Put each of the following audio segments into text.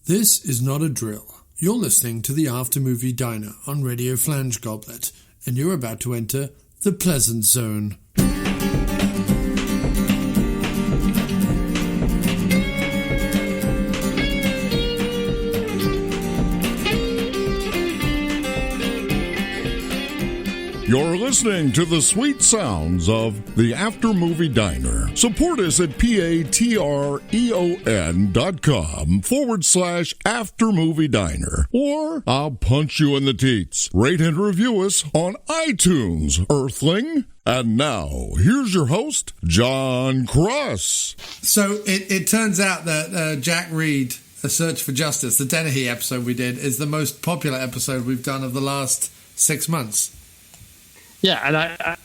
This is not a drill. You're listening to the After Movie Diner on Radio Flange Goblet, and you're about to enter the Pleasant Zone. You're listening to the sweet sounds of the After Movie Diner. Support us at patreon.com/After Movie Diner. Or I'll punch you in the teats. Rate and review us on iTunes, Earthling. And now, here's your host, John Cross. So it turns out that Jack Reed, A Search for Justice, the Dennehy episode we did, is the most popular episode we've done of the last 6 months. Yeah, and I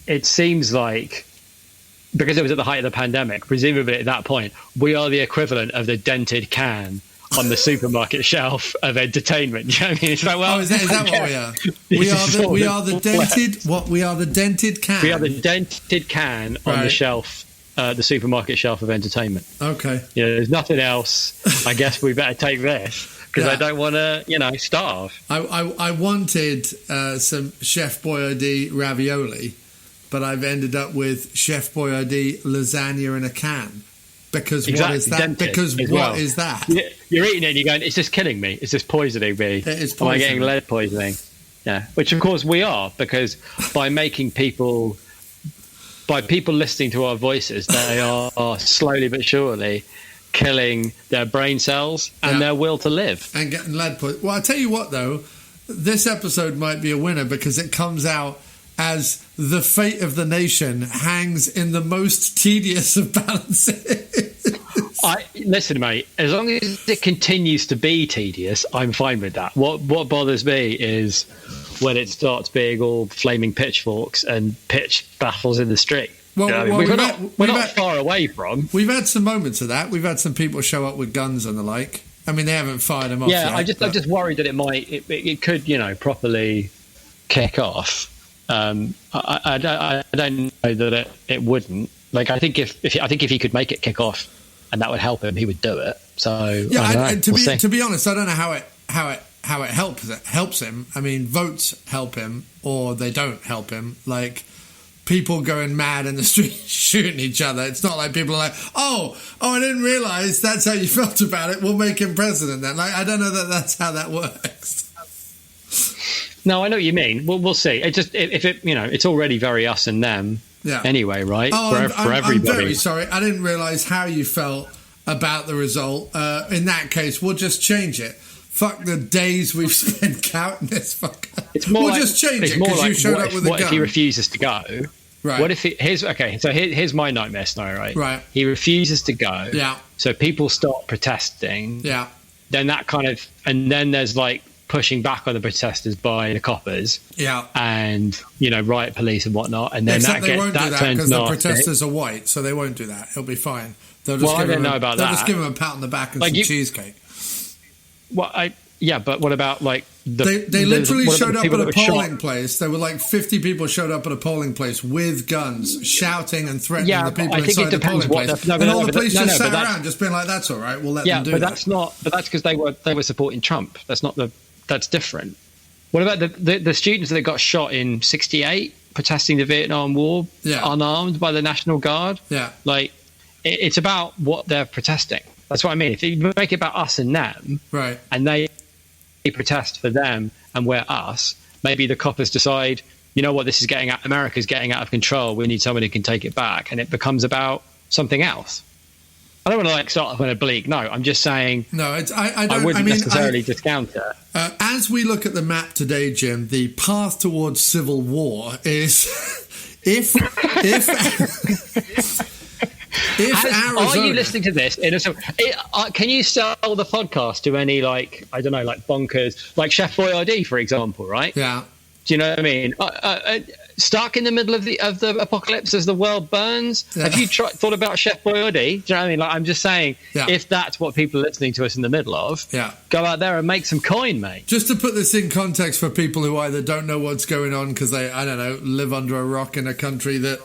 it seems like, because it was at the height of the pandemic, presumably at that point, we are the equivalent of the dented can on the supermarket shelf of entertainment. Do you know what I mean? It's like, well, is that what we are? We are the dented. What we are the dented can. We are the dented can on the shelf, the supermarket shelf of entertainment. Okay. You know, there's nothing else. I guess we better take this. Because I don't want to, starve. I wanted some Chef Boyardee ravioli, but I've ended up with Chef Boyardee lasagna in a can. Because what is that? Because what is that? You're eating it and you're going, it's just killing me. It's just poisoning me. It is poisoning. Am I getting lead poisoning? Yeah. Which, of course, we are. Because by people listening to our voices, they are slowly but surely killing their brain cells and their will to live. And getting lead poisoning. Well, I'll tell you what, though. This episode might be a winner because it comes out as the fate of the nation hangs in the most tedious of balances. Listen, mate, as long as it continues to be tedious, I'm fine with that. What bothers me is when it starts being all flaming pitchforks and pitch battles in the street. Well, we're not far away from. We've had some moments of that. We've had some people show up with guns and the like. I mean, they haven't fired them off yet. I'm just worried that it could, properly kick off. I don't know that it wouldn't. Like, I think if he could make it kick off, and that would help him, he would do it. So yeah, to be honest, I don't know how it helps him. I mean, votes help him, or they don't help him. Like, people going mad in the street shooting each other. It's not like people are like, oh, I didn't realise that's how you felt about it. We'll make him president then. Like, I don't know that that's how that works. No, I know what you mean. We'll see. It's already very us and them. Yeah. Anyway, right? Oh, for everybody. I'm very sorry. I didn't realise how you felt about the result. In that case, we'll just change it. Fuck the days we've spent counting this fucker. We'll just change it because you showed up with a gun. What if he refuses to go? Right. What if here's my nightmare scenario, right? Right. He refuses to go. Yeah. So people start protesting. Yeah. Then then there's like pushing back on the protesters by the coppers. Yeah. And, riot police and whatnot. And then except they won't do that because the nasty. Protesters are white, so they won't do that. It'll be fine. They'll just I don't know about that. They'll just give him a pat on the back and some cheesecake. But what about like they literally showed up at a polling place. There were like 50 people showed up at a polling place with guns, shouting and threatening the people inside the polling place. And all the police just sat around, just being like, "That's all right, we'll let them do that." But that's because they were supporting Trump. That's different. What about the students that got shot in '68 protesting the Vietnam War, unarmed by the National Guard? Yeah, like it's about what they're protesting. That's what I mean. If you make it about us and them, right, and they protest for them and we're us, maybe the coppers decide, you know what, America's getting out of control. We need someone who can take it back, and it becomes about something else. I don't want to start off on a bleak note. I'm just saying. No, I wouldn't necessarily discount it. As we look at the map today, Jim, the path towards civil war is if Arizona... Are you listening to this? Can you sell the podcast to any, bonkers, like Chef Boyardee, for example, right? Yeah. Do you know what I mean? Stuck in the middle of the apocalypse as the world burns. Yeah. Have you thought about Chef Boyardee? Do you know what I mean? Like, I'm just saying, if that's what people are listening to us in the middle of, go out there and make some coin, mate. Just to put this in context for people who either don't know what's going on because they, live under a rock in a country that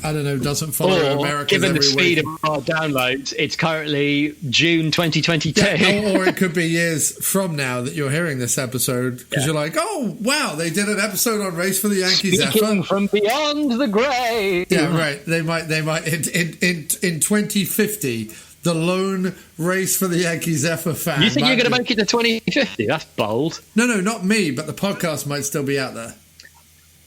I don't know, doesn't follow America's given the every speed week. of our downloads, it's currently June 2022. Yeah, or it could be years from now that you're hearing this episode because you're like, oh, wow, they did an episode on Race for the Yankee Zephyr. Speaking from beyond the grave. Yeah, right. They might in 2050, the lone Race for the Yankee Zephyr fan. You think you're going to make it to 2050? That's bold. No, not me, but the podcast might still be out there.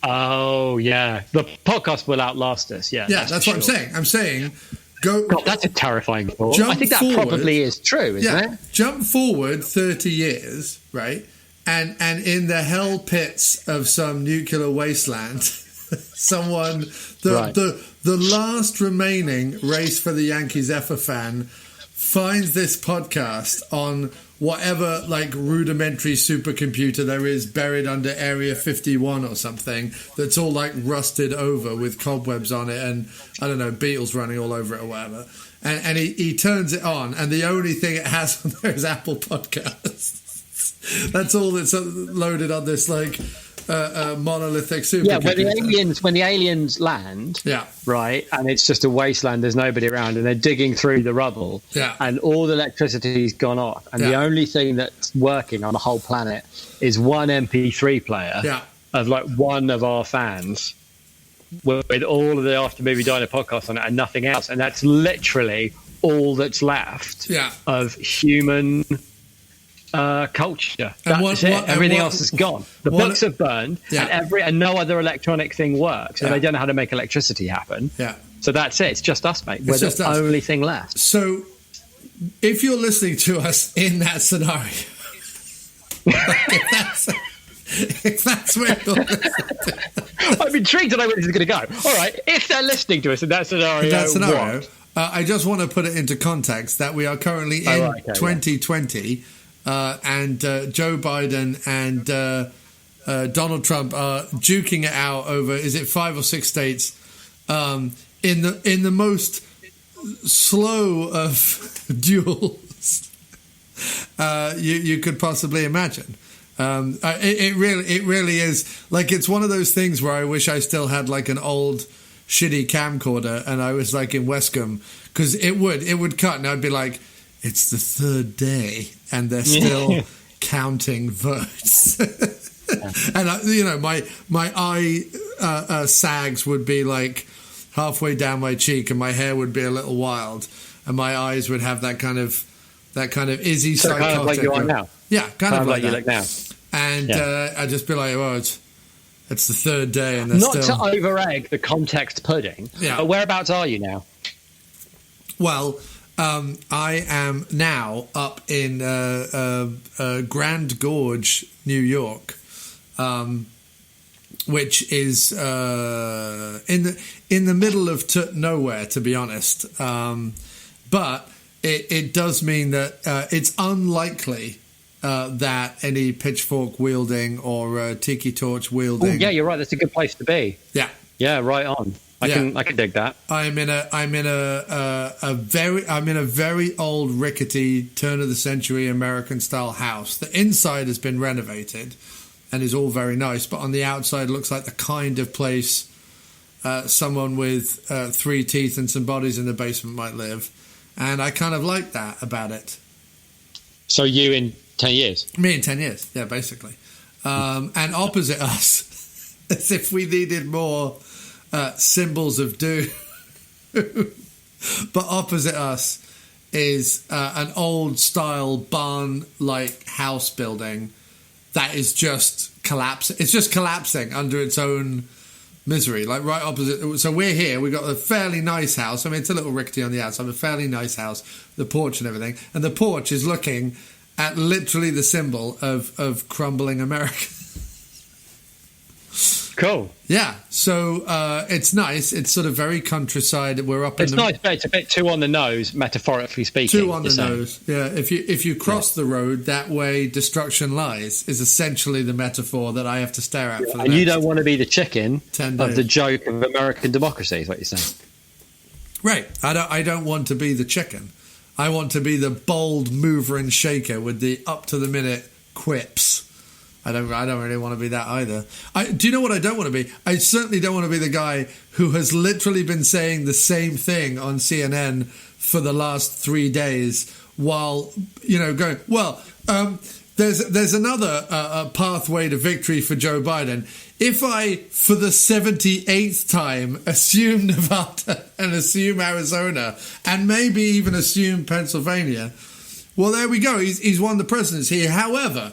Oh, yeah. The podcast will outlast us, yeah. Yeah, that's what I'm saying. I'm saying, go... God, that's a terrifying thought. I think that probably is true, isn't it? Jump forward 30 years, right? And in the hell pits of some nuclear wasteland, someone... The last remaining Race for the Yankee Zephyr fan finds this podcast on whatever like rudimentary supercomputer there is buried under Area 51 or something that's all like rusted over with cobwebs on it and I don't know, beetles running all over it or whatever. And he turns it on and the only thing it has on there is Apple Podcasts. That's all that's loaded on this like monolithic supercomputer. Yeah, when the aliens land, right, and it's just a wasteland, there's nobody around, and they're digging through the rubble, and all the electricity's gone off, and the only thing that's working on the whole planet is one MP3 player of like one of our fans with all of the After Movie Diner podcasts on it and nothing else, and that's literally all that's left of human culture. That's it. Everything else is gone. The books are burned, and no other electronic thing works, and they don't know how to make electricity happen. So that's it. It's just us, mate. We're the only thing left. So, if you're listening to us in that scenario, if that's where you're listening, I'm intrigued to know where this is going to go. All right, if they're listening to us in that scenario, I just want to put it into context that we are currently in 2020. And Joe Biden and Donald Trump are duking it out over, is it 5 or 6 states, in the most slow of duels you could possibly imagine. It really is like it's one of those things where I wish I still had like an old shitty camcorder and I was like in Westcombe because it would cut and I'd be like, it's the third day and they're still counting votes. And my eye sags would be like halfway down my cheek and my hair would be a little wild and my eyes would have that kind of Izzy psychotic. Kind of like you are now. Yeah, kind of like you that. look now. And I'd just be like, well, it's the third day and they're not still... to over-egg the context pudding, but whereabouts are you now? Well... I am now up in Grand Gorge, New York, which is in the middle of nowhere, to be honest. But it does mean that it's unlikely that any pitchfork wielding or tiki torch wielding. Oh, yeah, you're right. That's a good place to be. Yeah, right on. I can dig that. I'm in a very old rickety turn of the century American style house. The inside has been renovated and is all very nice, but on the outside looks like the kind of place someone with 3 teeth and some bodies in the basement might live. And I kind of like that about it. So you in 10 years? Me in 10 years, yeah, basically. And opposite us, as if we needed more symbols of doom. But opposite us is an old style barn like house building that is just collapsing. It's just collapsing under its own misery, like right opposite. So we're here, we've got a fairly nice house. I mean, it's a little rickety on the outside, a fairly nice house, the porch and everything, and the porch is looking at literally the symbol of crumbling America. Cool. Yeah, so it's nice. It's sort of very countryside. We're up. It's nice, but it's a bit too on the nose, metaphorically speaking. Too on the nose. Yeah. If you cross the road, that way destruction lies. Is essentially the metaphor that I have to stare at. For the and you don't want to be the chicken 10 days. Of the joke of American democracy. Is what you're saying. Right. I don't want to be the chicken. I want to be the bold mover and shaker with the up to the minute quips I don't really want to be that either. Do you know what I don't want to be? I certainly don't want to be the guy who has literally been saying the same thing on CNN for the last 3 days while, going, well, there's another pathway to victory for Joe Biden. If I, for the 78th time, assume Nevada and assume Arizona and maybe even assume Pennsylvania, well, there we go. He's won the presidency. However,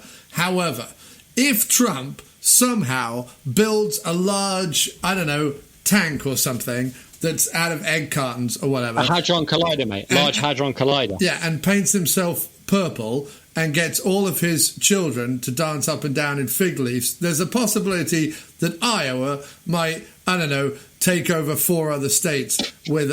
if Trump somehow builds a large, tank or something that's out of egg cartons or whatever. A Hadron Collider, mate. Large Hadron Collider. Yeah, and paints himself purple and gets all of his children to dance up and down in fig leaves, there's a possibility that Iowa might, take over 4 other states with,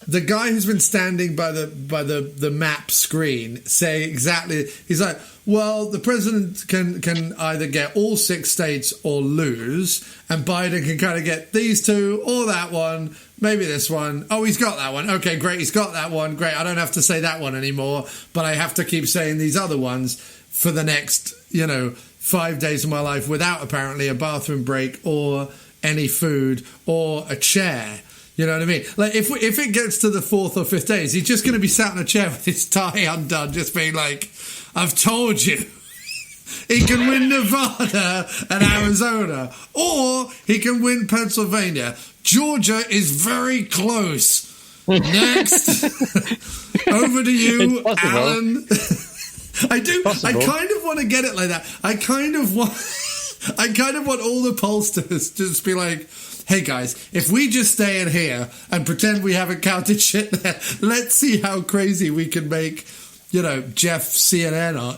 the guy who's been standing by the map screen say exactly, he's like, well, the president can either get all 6 states or lose, and Biden can kind of get these 2 or that one, maybe this one. Oh, he's got that one. Okay, great, he's got that one. Great, I don't have to say that one anymore, but I have to keep saying these other ones for the next, 5 days of my life without apparently a bathroom break or any food or a chair. You know what I mean? Like, if it gets to the 4th or 5th days, he's just going to be sat in a chair with his tie undone, just being like, I've told you. He can win Nevada and Arizona, or he can win Pennsylvania. Georgia is very close. Next. Over to you, Alan. I kind of want to get it like that. I kind of want all the pollsters to just be like, hey guys, if we just stay in here and pretend we haven't counted shit there, let's see how crazy we can make, Jeff CNN, or,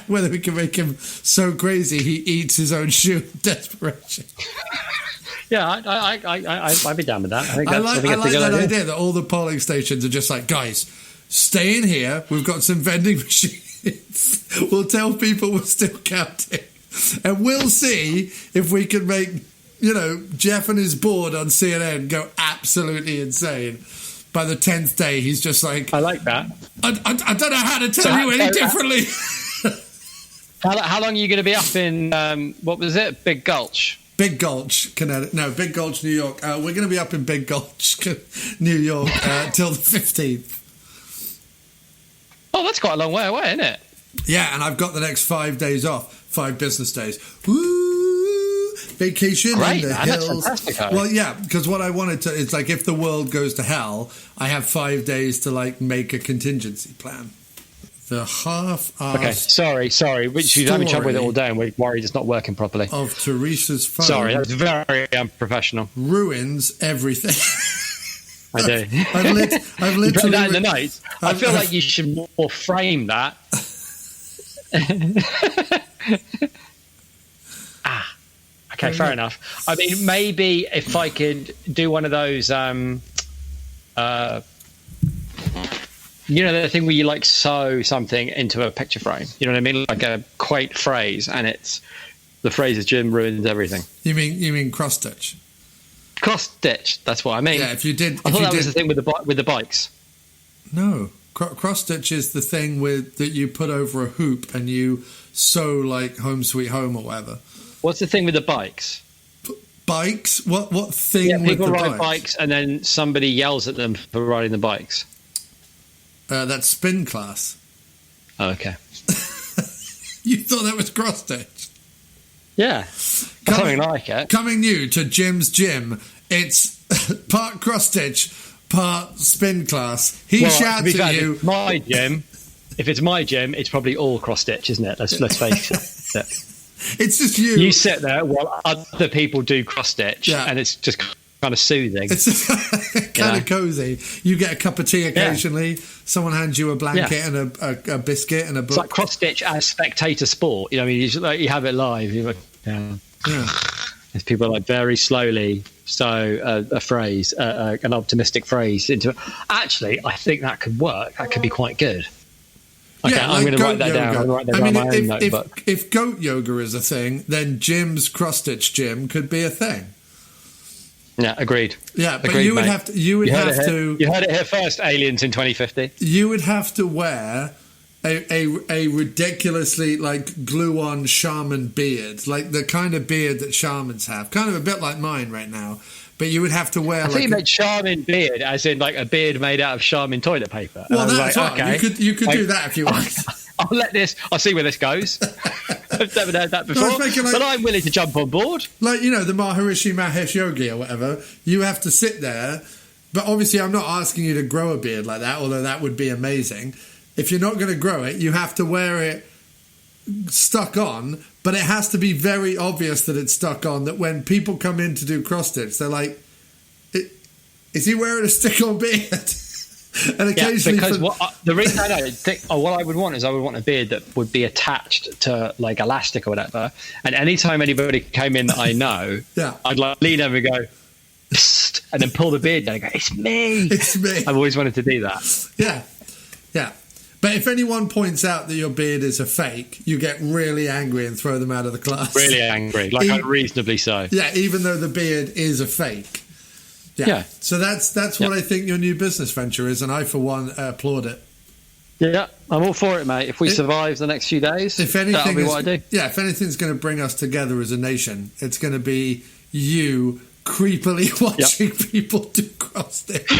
whether we can make him so crazy he eats his own shoe in desperation. Yeah, I'd be down with that. I like that idea that all the polling stations are just like, guys, stay in here. We've got some vending machines. We'll tell people we're still counting. And we'll see if we can make, Jeff and his board on CNN go absolutely insane. By the 10th day, he's just like... I like that. I don't know how to tell you any differently. How long are you going to be up in, what was it, Big Gulch? Big Gulch, Connecticut. No, Big Gulch, New York. We're going to be up in Big Gulch, New York, till the 15th. Oh, that's quite a long way away, isn't it? Yeah, and I've got the next 5 days off, 5 business days. Woo! Vacation in the hills. That's fantastic. Well, yeah, because what I wanted to, it's like if the world goes to hell, I have 5 days to make a contingency plan. The half-assed sorry. Which you've having trouble with it all day, and we're worried it's not working properly. Of Teresa's phone. Sorry, that's very unprofessional. Ruins everything. I do. I've literally put that in the notes. I feel like you should more frame that. Okay, fair enough. I mean, maybe if I could do one of those, the thing where you sew something into a picture frame. You know what I mean? Like a quaint phrase, and the phrase is "Jim ruins everything." You mean cross stitch? Cross stitch. That's what I mean. Yeah, if you did, I thought that was the thing with the bikes. No, cross stitch is the thing that you put over a hoop and you sew like Home Sweet Home or whatever. What's the thing with the bikes? Bikes? What thing with the bikes? People ride bikes and then somebody yells at them for riding the bikes. That's spin class. Oh, okay. You thought that was cross stitch? Yeah. Something like it. Coming new to Jim's Gym, it's part cross stitch, part spin class. He shouts at you. My gym. If it's my gym, it's probably all cross stitch, isn't it? Let's face it. It's just you. You sit there while other people do cross stitch, and it's just kind of soothing. It's kind of cozy. You get a cup of tea occasionally. Yeah. Someone hands you a blanket and a biscuit and a book. It's like cross stitch as spectator sport. You know, I mean, you have it live. You're like, As people very slowly sew a phrase, an optimistic phrase into it. Actually, I think that could work. That could be quite good. Okay, I'm going to write that down. I'm going to write that down my own notebook. If goat yoga is a thing, then Jim's cross-stitch gym could be a thing. Yeah, agreed. Yeah, but you would have to. You heard it here first, aliens in 2050. You would have to wear a ridiculously like glue-on shaman beard, like the kind of beard that shamans have, kind of a bit like mine right now. But you would have to wear. I think you meant shaman beard, as in like a beard made out of shaman toilet paper. Well, that's right. Okay. You could do that if you want. I'll see where this goes. I've never heard that before, but I'm willing to jump on board. Like, you know, the Maharishi Mahesh Yogi or whatever, you have to sit there, but obviously I'm not asking you to grow a beard like that, although that would be amazing. If you're not going to grow it, you have to wear it stuck on, but it has to be very obvious that it's stuck on, that when people come in to do cross-stitch, they're like, is he wearing a stick-on beard? And occasionally, the reason I don't think, what I would want is I would want a beard that would be attached to like elastic or whatever. And anytime anybody came in that I know, I'd like lean over and go, psst, and then pull the beard down and go, "It's me, it's me." I've always wanted to do that. Yeah. But if anyone points out that your beard is a fake, you get really angry and throw them out of the class. Really angry, like unreasonably so. Yeah, even though the beard is a fake. Yeah. So that's what I think your new business venture is, and I, for one, applaud it. Yeah, I'm all for it, mate. If we survive the next few days, that'll be what I do. Yeah, if anything's going to bring us together as a nation, it's going to be you creepily watching people do cross-stitch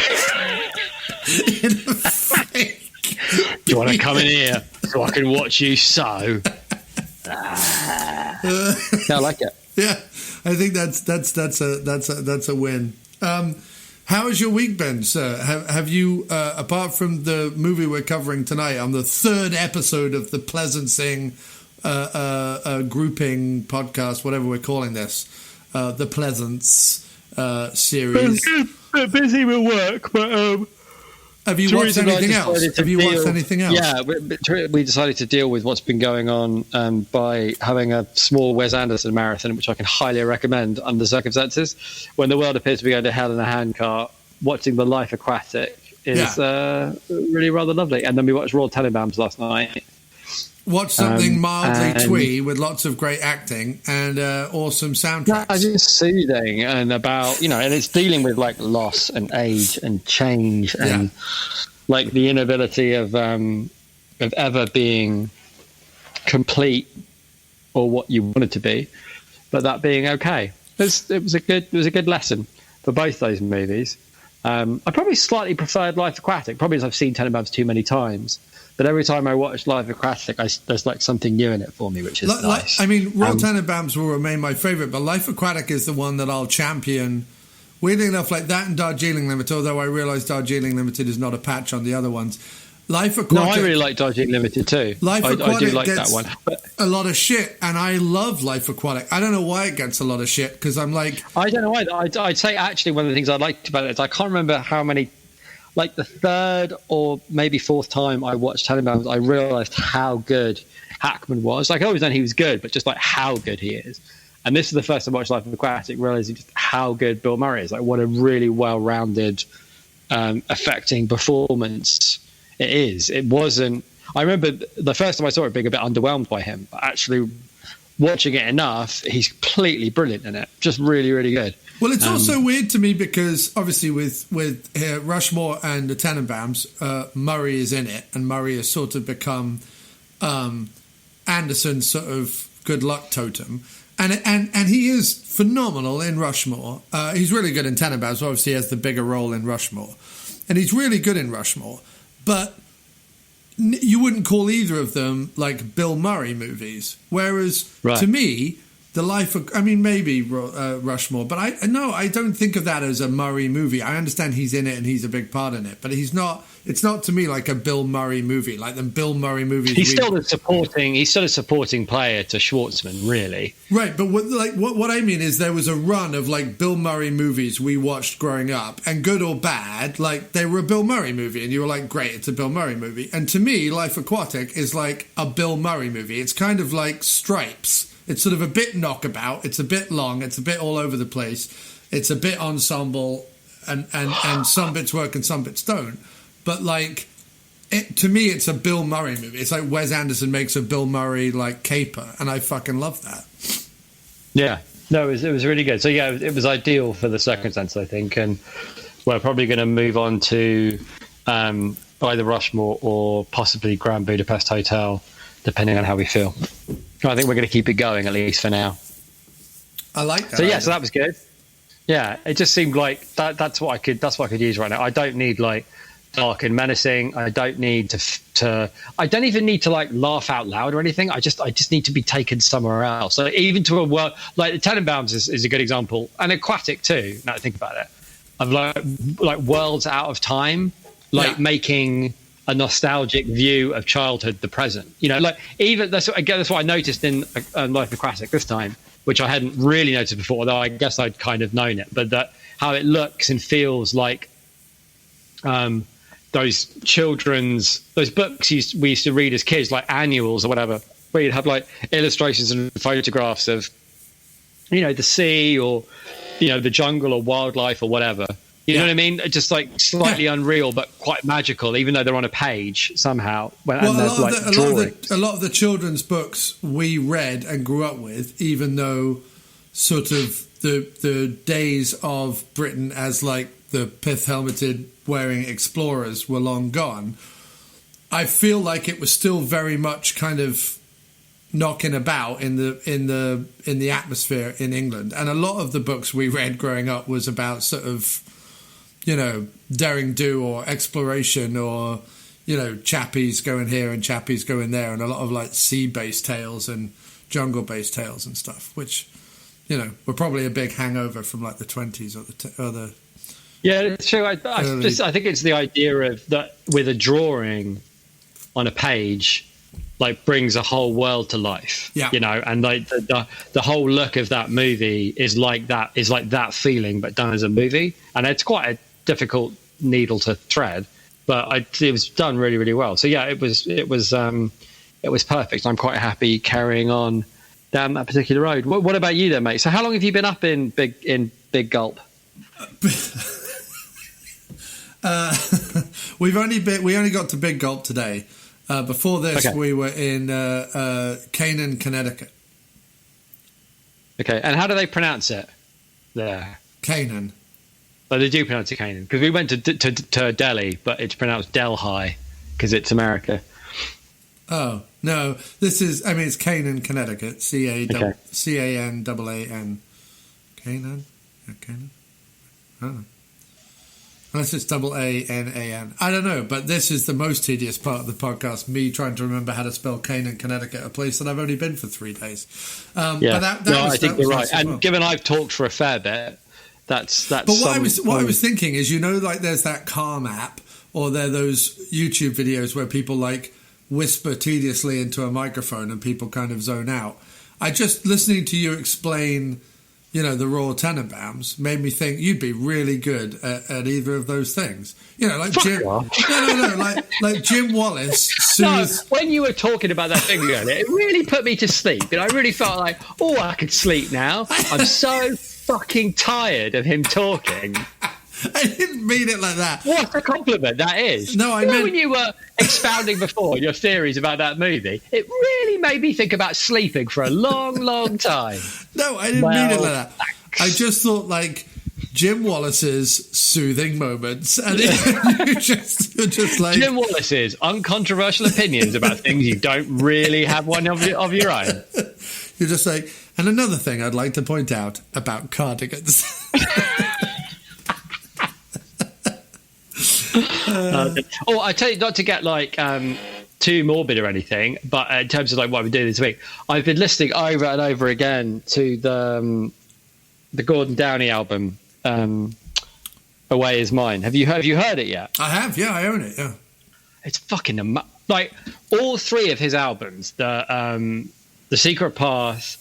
in a fake. Do you want to come in here so I can watch you sew? I like it. Yeah, I think that's a win. How has your week been, sir? Have you, apart from the movie we're covering tonight on the third episode of the Pleasencing grouping podcast, whatever we're calling this, the Pleasence series? Been busy with work, but have you watched anything else? Have you watched anything else? Yeah, we decided to deal with what's been going on by having a small Wes Anderson marathon, which I can highly recommend under circumstances. When the world appears to be going to hell in a handcart, watching The Life Aquatic is really rather lovely. And then we watched Royal Tenenbaums last night. Watch something mildly twee with lots of great acting and awesome soundtracks. No, just soothing and about, and it's dealing with like loss and age and change and like the inability of ever being complete or what you wanted to be, but that being okay. It was a good lesson for both those movies. I probably slightly preferred Life Aquatic, probably as I've seen Tenenbaums too many times. But every time I watch Life Aquatic, there's like something new in it for me, which is nice. I mean, Royal Tenenbaums will remain my favourite, but Life Aquatic is the one that I'll champion. Weirdly enough, like that and Darjeeling Limited, although I realise Darjeeling Limited is not a patch on the other ones. Life Aquatic. No, I really like Darjeeling Limited too. Life Aquatic I do like gets that one. a lot of shit, and I love Life Aquatic. I don't know why it gets a lot of shit, because I'm like... I don't know why. I'd say actually one of the things I liked about it is I can't remember how many... Like the third or maybe fourth time I watched Tenenbaums, I realised how good Hackman was. Like I always known he was good, but just like how good he is. And this is the first time I watched Life Aquatic, realising just how good Bill Murray is. Like what a really well-rounded, affecting performance it is. It wasn't. I remember the first time I saw it being a bit underwhelmed by him, but actually watching it enough, he's completely brilliant in it. Just really, really good. Well, it's also weird to me because obviously with Rushmore and the Tenenbaums, Murray is in it, and Murray has sort of become Anderson's sort of good luck totem, and he is phenomenal in Rushmore. He's really good in Tenenbaums. Obviously, he has the bigger role in Rushmore, and he's really good in Rushmore. But you wouldn't call either of them like Bill Murray movies. Whereas to me, the life of, I mean, maybe Rushmore, but I don't think of that as a Murray movie. I understand he's in it and he's a big part in it, but he's not. It's not to me like a Bill Murray movie, like the Bill Murray movies. He's still a supporting player to Schwartzman, really. Right, but what I mean is there was a run of like Bill Murray movies we watched growing up, and good or bad, like they were a Bill Murray movie, and you were like, great, it's a Bill Murray movie. And to me, Life Aquatic is like a Bill Murray movie. It's kind of like Stripes. It's sort of a bit knockabout. It's a bit long. It's a bit all over the place. It's a bit ensemble, and some bits work and some bits don't. But like, to me, it's a Bill Murray movie. It's like Wes Anderson makes a Bill Murray like caper, and I fucking love that. Yeah, no, it was really good. So yeah, it was ideal for the circumstance, I think. And we're probably going to move on to either Rushmore or possibly Grand Budapest Hotel, depending on how we feel. I think we're going to keep it going, at least for now. I like that. So yeah, so that was good. Yeah, it just seemed like that's what I could use right now. I don't need like dark and menacing. I don't need to I don't even need to like laugh out loud or anything. I just need to be taken somewhere else. So even to a world like the Tenenbaums is a good example, and Aquatic too. Now I think about it, of like worlds out of time, like making a nostalgic view of childhood the present. You know, like even that's what I noticed in Life Aquatic this time, which I hadn't really noticed before, though I guess I'd kind of known it. But that how it looks and feels like those books we used to read as kids, like annuals or whatever, where you'd have like illustrations and photographs of, you know, the sea or, you know, the jungle or wildlife or whatever. You know what I mean? Just like slightly unreal, but quite magical, even though they're on a page somehow. A lot of the children's books we read and grew up with, even though sort of the days of Britain as like the pith-helmeted wearing explorers were long gone, I feel like it was still very much kind of knocking about in the atmosphere in England. And a lot of the books we read growing up was about sort of, you know, daring do or exploration or, you know, chappies going here and chappies going there, and a lot of like sea-based tales and jungle-based tales and stuff, which, you know, were probably a big hangover from like the 20s or the Yeah, it's true. I think it's the idea of that with a drawing on a page, like brings a whole world to life. Yeah, you know, and like the whole look of that movie is like that feeling, but done as a movie, and it's quite a difficult needle to thread, but it was done really, really well. So yeah, it was perfect. I'm quite happy carrying on down that particular road. What about you then, mate? So how long have you been up in Big Gulp? We only got to Big Gulp today. Before this, we were in Canaan, Connecticut. Okay, and how do they pronounce it there? Canaan. But they do pronounce it Canaan, because we went to Delhi, but it's pronounced Delhi because it's America. Oh no, it's Canaan, Connecticut. Canaan. Canaan. Canaan. I don't know. Unless it's AANAN. I don't know, but this is the most tedious part of the podcast, me trying to remember how to spell Canaan, Connecticut, a place that I've only been for 3 days. I think you're right. And given I've talked for a fair bit, that's. But I was thinking is, you know, like there's that Calm app, or there are those YouTube videos where people like whisper tediously into a microphone and people kind of zone out. I just listening to you explain, you know, the Royal Tenenbaums made me think you'd be really good at either of those things. You know, like Jim. Like Jim Wallace. When you were talking about that thing earlier, it really put me to sleep, and I really felt like, I could sleep now. I'm so fucking tired of him talking. I didn't mean it like that. What a compliment that is. No, I meant... when you were expounding before your theories about that movie, it really made me think about sleeping for a long, long time. No, I didn't mean it like that. Thanks. I just thought like Jim Wallace's soothing moments, and you're just like Jim Wallace's uncontroversial opinions about things you don't really have one of your own. You're just like, and another thing I'd like to point out about cardigans. I tell you, not to get like too morbid or anything, but in terms of like what we're doing this week, I've been listening over and over again to the Gordon Downey album, "Away Is Mine." Have you heard it yet? I have. Yeah, I own it. Yeah, it's fucking like all 3 of his albums, the Secret Path,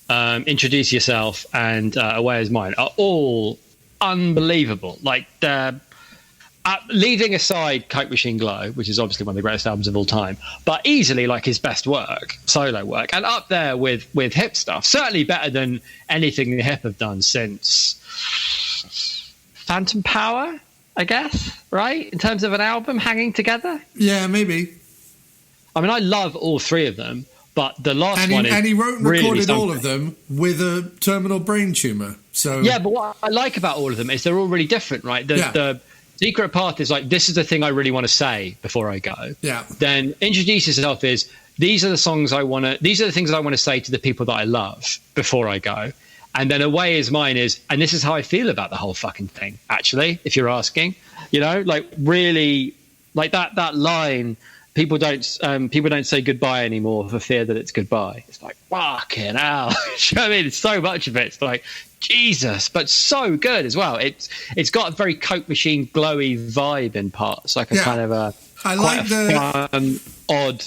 Introduce Yourself, and Away Is Mine, are all unbelievable. Like they're. Leaving aside Coke Machine Glow, which is obviously one of the greatest albums of all time, but easily like his best work, solo work, and up there with Hip stuff. Certainly better than anything the Hip have done since Phantom Power, I guess, right? In terms of an album hanging together? Yeah, maybe. I mean, I love all 3 of them, but the last one is and he wrote and recorded really all of them with a terminal brain tumour. So yeah, but what I like about all of them is they're all really different, right? Secret path is like, this is the thing I really want to say before I go. Yeah. Then introduce yourself is, these are the things I want to say to the people that I love before I go. And then away is mine is, and this is how I feel about the whole fucking thing, actually, if you're asking, like really, like that line, people don't say goodbye anymore for fear that it's goodbye. It's like, fucking hell. You know what I mean? It's so much of it. It's like, Jesus, but so good as well. It's got a very Coke machine glowy vibe in parts, like a kind of a fun, odd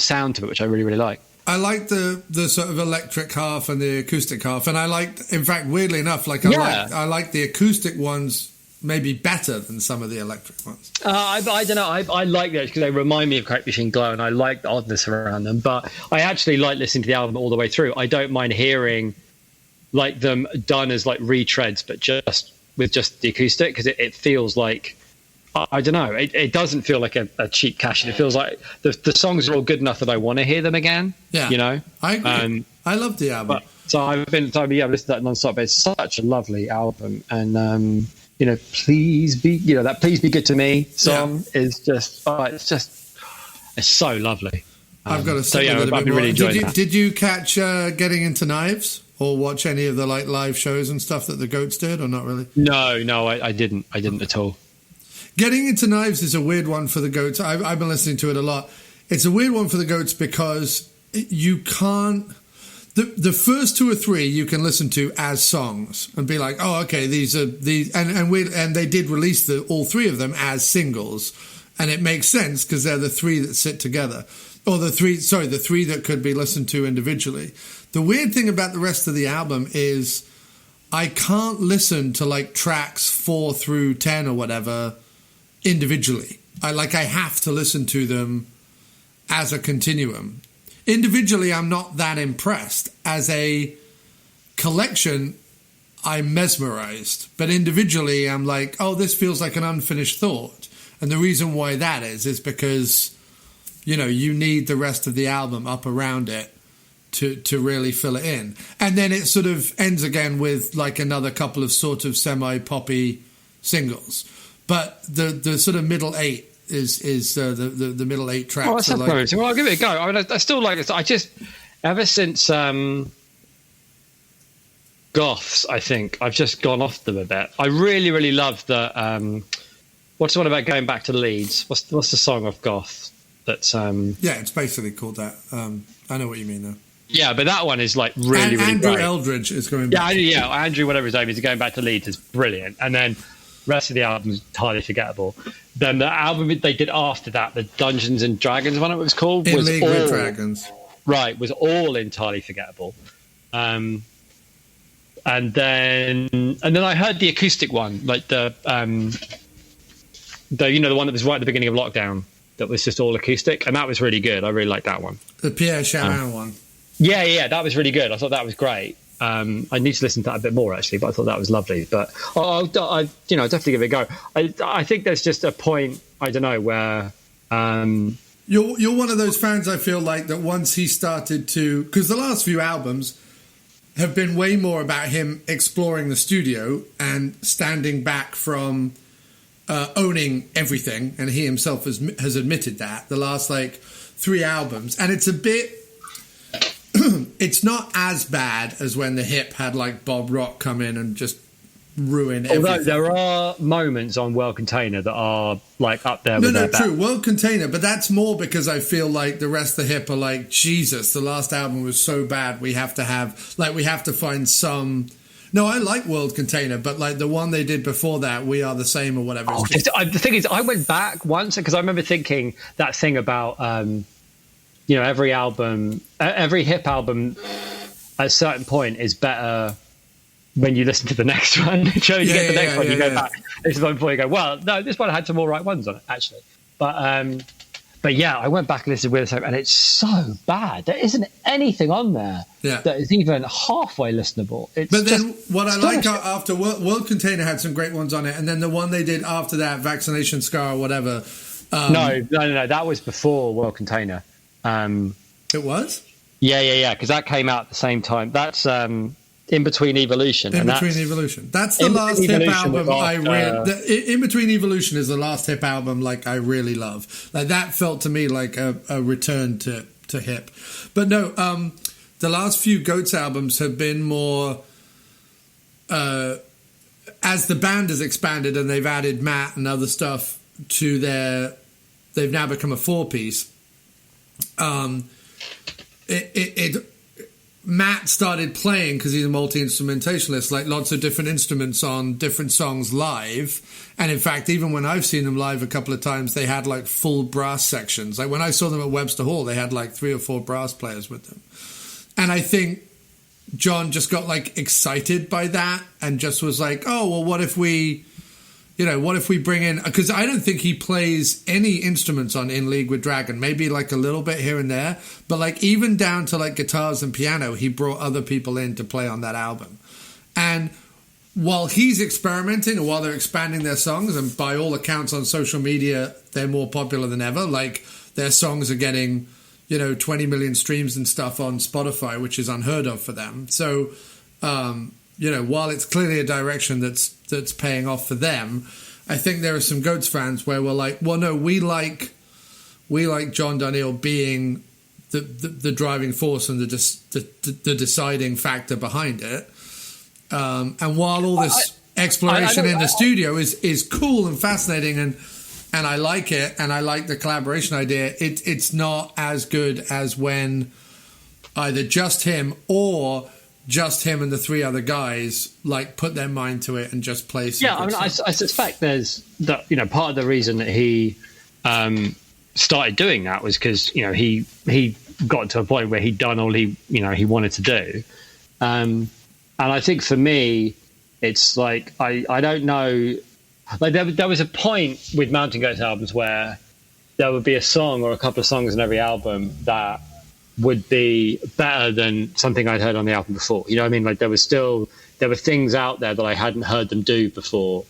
sound to it, which I really, really like. I like the sort of electric half and the acoustic half, and I liked, in fact, weirdly enough, I like the acoustic ones maybe better than some of the electric ones. I don't know. I like those because they remind me of Coke Machine Glow, and I like the oddness around them. But I actually like listening to the album all the way through. I don't mind hearing like them done as like retreads, but just with just the acoustic, because it feels like, I don't know. It doesn't feel like a cheap cash. It feels like the songs are all good enough that I want to hear them again. Yeah, I agree. I love the album. So I've listened to that nonstop. But it's such a lovely album, and please be good to me song is just it's so lovely. I've got to say a little bit more. Really did you catch Getting Into Knives or watch any of the like live shows and stuff that the Goats did, or not really? No, I didn't at all. Getting Into Knives is a weird one for the Goats. I've been listening to it a lot. It's a weird one for the Goats because you can't. The first two or three you can listen to as songs and be like, oh, okay, these are these, and they did release all three of them as singles, and it makes sense because they're the three that sit together, or the three that could be listened to individually. The weird thing about the rest of the album is I can't listen to like tracks 4 through 10 or whatever individually. I have to listen to them as a continuum. Individually, I'm not that impressed. As a collection, I'm mesmerized. But individually, I'm like, oh, this feels like an unfinished thought. And the reason why that is because, you need the rest of the album up around it to really fill it in. And then it sort of ends again with like another couple of sort of semi-poppy singles. But the sort of middle 8 is the middle 8 tracks. Oh, that's like, well, I'll give it a go. I mean, I still like it. I just, ever since Goths, I think I've just gone off them a bit. I really, really love the what's the one about going back to Leeds? What's the song of Goths? That's yeah, it's basically called that. I know what you mean though. Yeah, but that one is like really, really Andrew great. Eldridge is going back. Yeah, Andrew, whatever his name is, going back to Leeds is brilliant. And then rest of the album is entirely forgettable. Then the album they did after that, the Dungeons and Dragons one, it was called, was League with Dragons. Right, was all entirely forgettable. And then I heard the acoustic one, like the one that was right at the beginning of lockdown, that was just all acoustic, and that was really good. I really liked that one. The Pierre Chamin one. Yeah, that was really good. I thought that was great. I need to listen to that a bit more actually, but I thought that was lovely. But I'll definitely give it a go. I think there's just a point, I don't know, where you're one of those fans. I feel like that once he started to, because the last few albums have been way more about him exploring the studio and standing back from owning everything, and he himself has admitted that the last like 3 albums, and it's a bit. It's not as bad as when the Hip had like Bob Rock come in and just ruin everything. Although there are moments on World Container that are like up there with true, World Container, but that's more because I feel like the rest of the Hip are like, Jesus, the last album was so bad, we have to find some. No, I like World Container, but like the one they did before that, We Are the Same or whatever. The thing is, I went back once because I remember thinking that thing about every album, every Hip album at a certain point is better when you listen to the next one. You get the next one, you go back. This is one point you go, well, no, this one had some more right ones on it, actually. But yeah, I went back and listened to With Us, and it's so bad. There isn't anything on there that is even halfway listenable. But then what I like after World Container had some great ones on it, and then the one they did after that, Vaccination Scar or whatever. No, that was before World Container. It was? Yeah, because that came out at the same time. That's In Between Evolution. In Between Evolution. That's the last hip album I really... In Between Evolution is the last hip album like I really love. Like that felt to me like a return to hip. But no, the last few Goats albums have been more... as the band has expanded and they've added Matt and other stuff to their... They've now become a four-piece. Matt started playing, because he's a multi-instrumentalist, like lots of different instruments on different songs live. And in fact, even when I've seen them live a couple of times, they had like full brass sections. Like when I saw them at Webster Hall, they had like 3 or 4 brass players with them. And I think John just got like excited by that and just was like, oh, well, what if we bring in... Because I don't think he plays any instruments on In League with Dragon, maybe like a little bit here and there, but like even down to like guitars and piano, he brought other people in to play on that album. And while he's experimenting and while they're expanding their songs, and by all accounts on social media, they're more popular than ever, like their songs are getting, 20 million streams and stuff on Spotify, which is unheard of for them. So... while it's clearly a direction that's paying off for them, I think there are some Goats fans where we're like, well, no, we like John Darnielle being the driving force and the deciding factor behind it. And while all this exploration in the studio is cool and fascinating, and I like it, and I like the collaboration idea, it's not as good as when either just him or just him and the 3 other guys like put their mind to it and just play. I suspect there's that. Part of the reason that he started doing that was because he got to a point where he'd done all he wanted to do, and I think for me, it's like I don't know. Like there was a point with Mountain Goats albums where there would be a song or a couple of songs in every album that would be better than something I'd heard on the album before. You know what I mean? Like there were things out there that I hadn't heard them do before.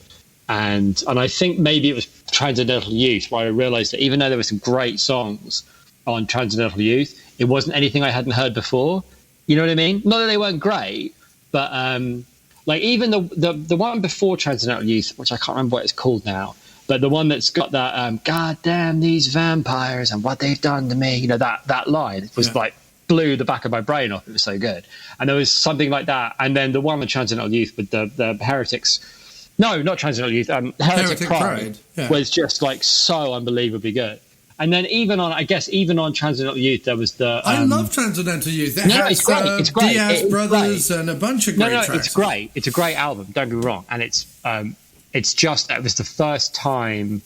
And I think maybe it was Transcendental Youth where I realized that even though there were some great songs on Transcendental Youth, it wasn't anything I hadn't heard before. You know what I mean? Not that they weren't great, but like even the one before Transcendental Youth, which I can't remember what it's called now, but the one that's got that "God damn these vampires and what they've done to me," that line was like blew the back of my brain off. It was so good. And there was something like that. And then the one with Transcendental Youth with the Heretics, no, not Transcendental Youth, Heretic Pride was just like so unbelievably good. And then even on Transcendental Youth, there was the... I love Transcendental Youth. It's great. It's great. Diaz Brothers and a bunch of great tracks. It's great. It's a great album. Don't get me wrong. And it's just that it was the first time.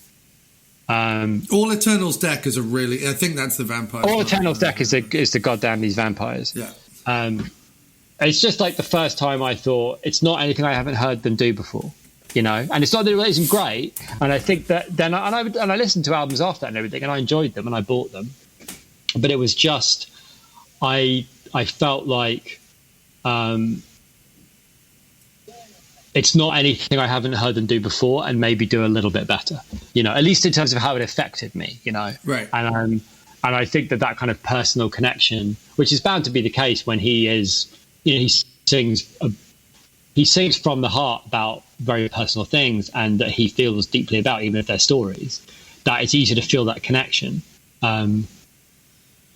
All Eternal's Deck is I think that's the vampire. All Eternal's Deck is the goddamn these vampires. Yeah. It's just like the first time I thought it's not anything I haven't heard them do before, and it's not that it isn't great. And I think that then I listened to albums after that and everything, and I enjoyed them and I bought them, but it was just I felt like. It's not anything I haven't heard them do before, and maybe do a little bit better, at least in terms of how it affected me, Right. And I think that kind of personal connection, which is bound to be the case when he is, he sings from the heart about very personal things and that he feels deeply about, even if they're stories, that it's easy to feel that connection.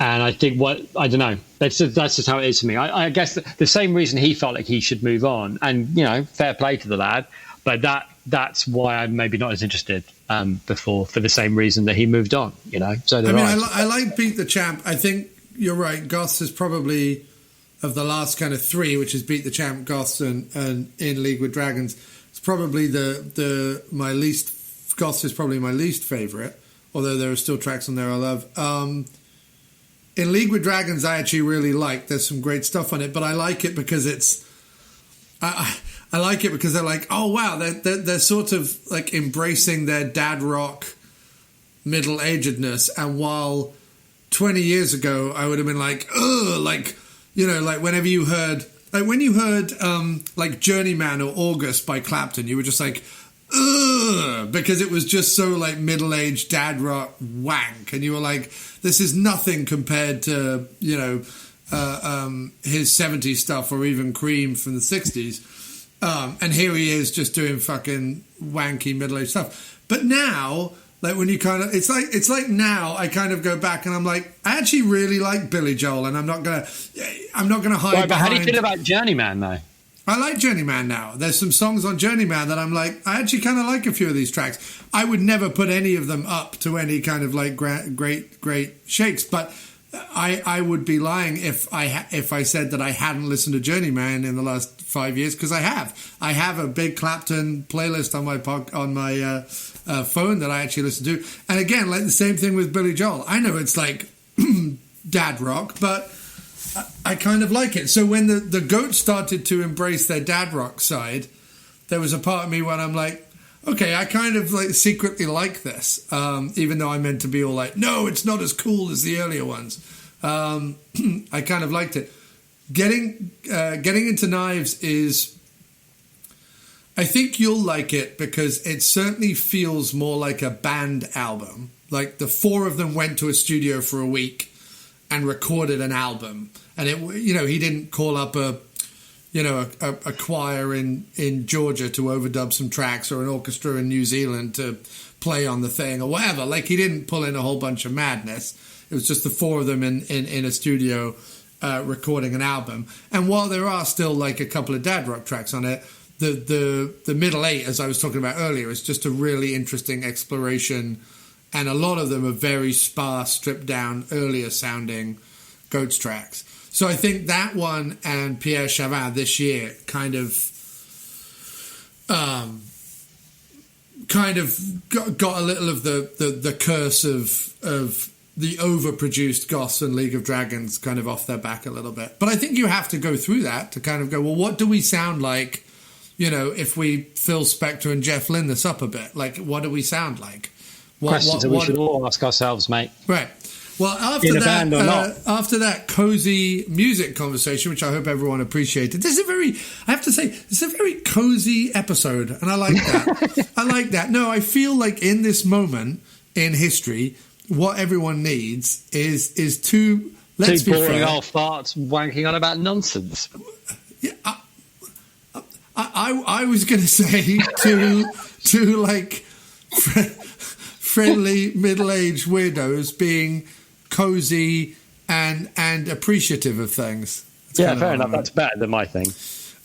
And I think I don't know, that's just how it is for me. I guess the same reason he felt like he should move on, and fair play to the lad, but that's why I'm maybe not as interested before, for the same reason that he moved on. So I like Beat the Champ. I think you're right. Goths is probably, of the last kind of 3, which is Beat the Champ, Goths, and In League with Dragons. It's probably my least. Goths is probably my least favorite, although there are still tracks on there I love. In League with Dragons, I actually really like. There's some great stuff on it, but I like it because it's. I like it because they're like, oh wow, they're sort of like embracing their dad rock middle-agedness, and while 20 years ago I would have been like, ugh, like whenever you heard, like when you heard like Journeyman or August by Clapton, you were just like, ugh, because it was just so like middle-aged dad rock wank, and you were like, this is nothing compared to his 70s stuff or even Cream from the 60s. And here he is just doing fucking wanky middle-aged stuff. But now, like when you kind of, it's like now I kind of go back and I'm like, I actually really like Billy Joel, and I'm not gonna hide. Right, but how do you feel about Journeyman though? I like Journeyman now. There's some songs on Journeyman that I'm like, I actually kind of like a few of these tracks. I would never put any of them up to any kind of like great shakes, but I would be lying if I said that I hadn't listened to Journeyman in the last 5 years, because I have. I have a big Clapton playlist on my phone that I actually listen to. And again, like the same thing with Billy Joel. I know it's like dad rock, but I kind of like it. So when the Goats started to embrace their dad rock side, there was a part of me when I'm like, okay, I kind of like secretly like this, even though I meant to be all like, no, it's not as cool as the earlier ones. I kind of liked it. Getting into Knives is, I think you'll like it because it certainly feels more like a band album. Like the four of them went to a studio for a week and recorded an album, and it, you know, he didn't call up a choir in Georgia to overdub some tracks or an orchestra in New Zealand to play on the thing or whatever. Like he didn't pull in a whole bunch of madness. It was just the four of them in a studio recording an album. And while there are still like a couple of dad rock tracks on it, the middle eight, as I was talking about earlier, is just a really interesting exploration. And a lot of them are very sparse, stripped down, earlier sounding Goats tracks. So I think that one and Pierre Chavin this year kind of got a little of the curse of the overproduced Goths and League of Dragons kind of off their back a little bit. But I think you have to go through that to kind of go, well, what do we sound like, you know, if we Phil Spector and Jeff Lynne this up a bit? Like, what do we sound like? Questions that we should all ask ourselves, mate. Right. Well, after that cozy music conversation, which I hope everyone appreciated, I have to say, it's a very cozy episode, and I like that. I like that. No, I feel like in this moment in history, what everyone needs is two boring old farts wanking on about nonsense. Yeah, I was going to say to like friendly middle-aged weirdos being cozy and appreciative of things. Yeah, fair enough. That's better than my thing.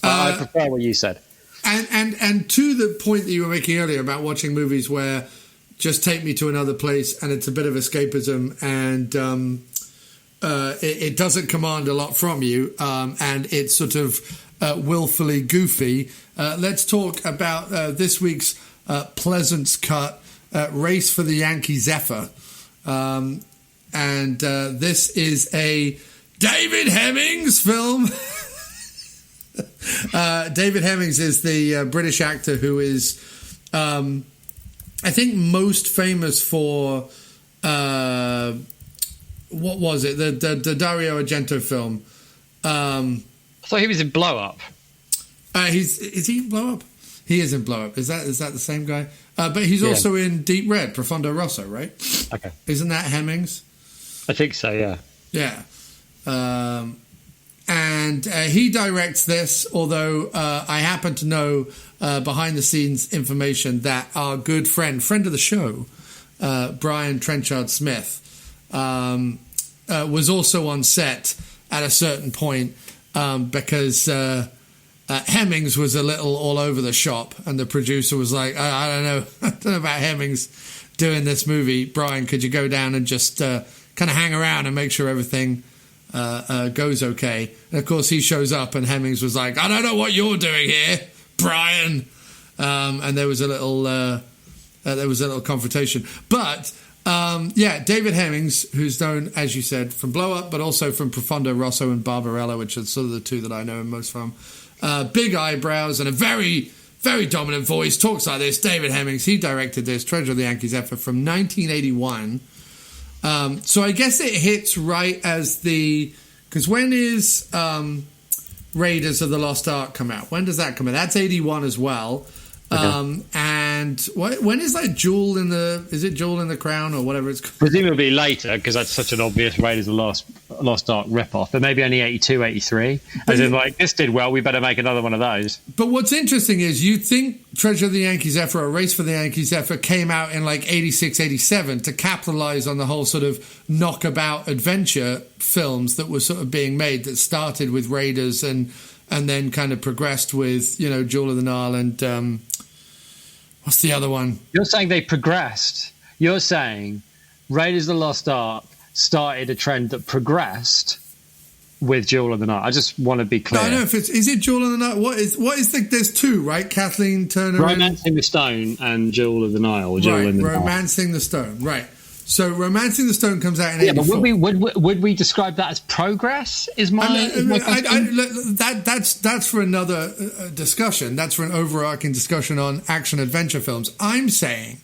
I prefer what you said. And to the point that you were making earlier about watching movies where just take me to another place and it's a bit of escapism and it doesn't command a lot from you and it's sort of willfully goofy. Let's talk about this week's Pleasence cut, Race for the Yankee Zephyr. And this is a David Hemmings film. David Hemmings is the British actor who is, I think, most famous for what was it? The Dario Argento film. I thought he was in Blow Up. Is he in Blow Up? He is in Blow Up. Is that the same guy? But he's also in Deep Red, Profondo Rosso, right? Okay. Isn't that Hemmings? I think so, yeah. Yeah. And he directs this, although I happen to know behind-the-scenes information that our good friend of the show, Brian Trenchard Smith, was also on set at a certain point because Hemmings was a little all over the shop, and the producer was like, I don't know about Hemmings doing this movie. Brian, could you go down and just kind of hang around and make sure everything goes okay? And of course he shows up and Hemmings was like, I don't know what you're doing here, Brian. And there was a little confrontation. But David Hemmings, who's known, as you said, from Blow Up, but also from Profondo Rosso and Barbarella, which are sort of the two that I know him most from. Big eyebrows and a very, very dominant voice. Talks like this. David Hemmings, he directed this, Treasure of the Yankee Zephyr, from 1981. So I guess it hits right as because when is Raiders of the Lost Ark come out? When does that come out? That's 81 as well. Okay. And and when is like Jewel in the Crown or whatever it's called? Presumably later, because that's such an obvious Raiders of the Lost Ark ripoff, but maybe only 82, 83. As in, like, this did well, we better make another one of those. But what's interesting is you'd think Treasure of the Yankee Zephyr or Race for the Yankee Zephyr came out in like 86, 87 to capitalize on the whole sort of knockabout adventure films that were sort of being made, that started with Raiders and then kind of progressed with, you know, Jewel of the Nile and what's the other one? You're saying they progressed. You're saying Raiders of the Lost Ark started a trend that progressed with Jewel of the Nile. I just want to be clear. I don't know if is it Jewel of the Nile? What is there's two, right? Kathleen Turner, Romancing the Stone and Jewel of the Nile. Or Jewel in the Romancing the Stone, right. So Romancing the Stone comes out in 84. But would we describe that as progress? That's for another discussion. That's for an overarching discussion on action adventure films. I'm saying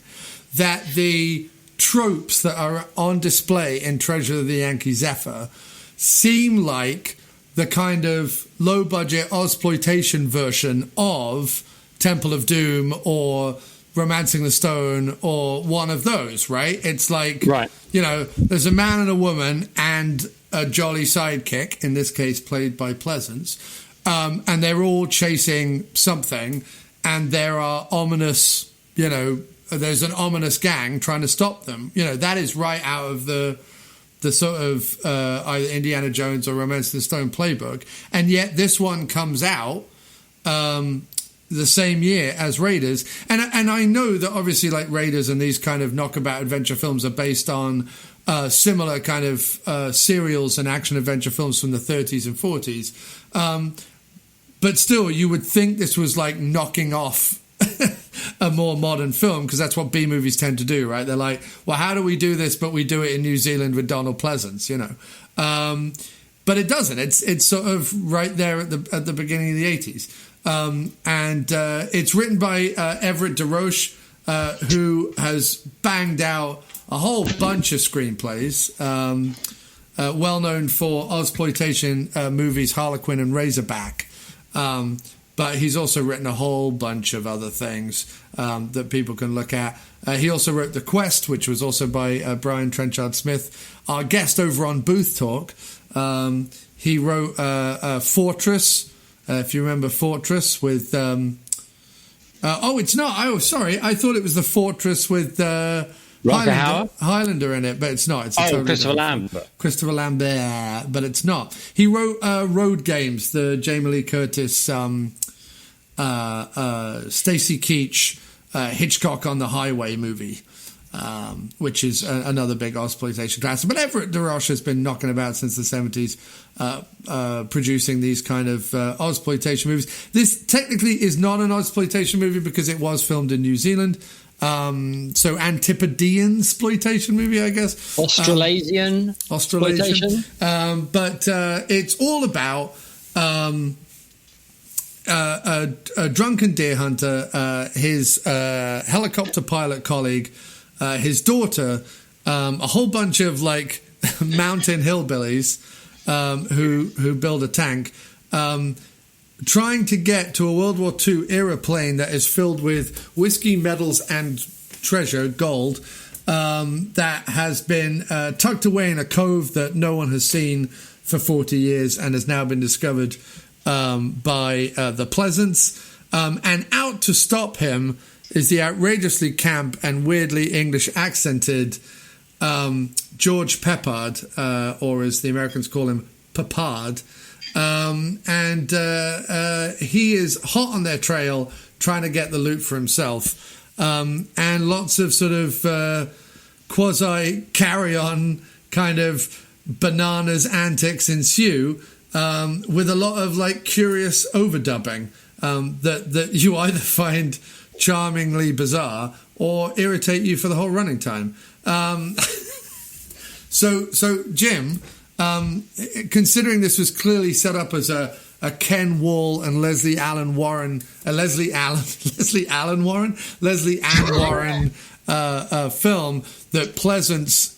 that the tropes that are on display in Treasure of the Yankee Zephyr seem like the kind of low budget Ozploitation version of Temple of Doom or Romancing the Stone or one of those, right? It's like, you know, there's a man and a woman and a jolly sidekick, in this case played by Pleasence, and they're all chasing something, and there are ominous, you know, there's an ominous gang trying to stop them. You know, that is right out of the sort of either Indiana Jones or Romancing the Stone playbook, and yet this one comes out the same year as Raiders, and I know that obviously like Raiders and these kind of knockabout adventure films are based on similar kind of serials and action adventure films from the 30s and 40s, but still you would think this was like knocking off a more modern film, because that's what B movies tend to do, right? They're like, well, how do we do this, but we do it in New Zealand with Donald Pleasence, you know? But it doesn't. It's sort of right there at the beginning of the 80s. And it's written by Everett DeRoche, who has banged out a whole bunch of screenplays, well known for Ozploitation movies Harlequin and Razorback. But he's also written a whole bunch of other things that people can look at. He also wrote The Quest, which was also by Brian Trenchard Smith, our guest over on Booth Talk. He wrote Fortress. If you remember Fortress with... it's not. Oh, sorry. I thought it was the Fortress with Highlander in it, but it's not. It's totally Christopher Lambert. Christopher Lambert, but it's not. He wrote Road Games, the Jamie Lee Curtis, Stacy Keach, Hitchcock on the Highway movie, which is another big Ozploitation classic. But Everett DeRoche has been knocking about since the 70s, producing these kind of Ozploitation movies. This technically is not an Ozploitation movie because it was filmed in New Zealand. So Antipodean exploitation movie, I guess. Australasian. But it's all about a drunken deer hunter, his helicopter pilot colleague, his daughter, a whole bunch of like mountain hillbillies who build a tank, trying to get to a World War II era plane that is filled with whiskey, medals, and treasure, gold, that has been tucked away in a cove that no one has seen for 40 years and has now been discovered by the Pleasence. And out to stop him is the outrageously camp and weirdly English accented George Peppard, or as the Americans call him, Peppard. And he is hot on their trail trying to get the loot for himself. And lots of sort of quasi carry-on kind of bananas antics ensue, with a lot of like curious overdubbing that you either find charmingly bizarre or irritate you for the whole running time. So Jim, considering this was clearly set up as a Ken Wall and Leslie Ann Warren film that Pleasence,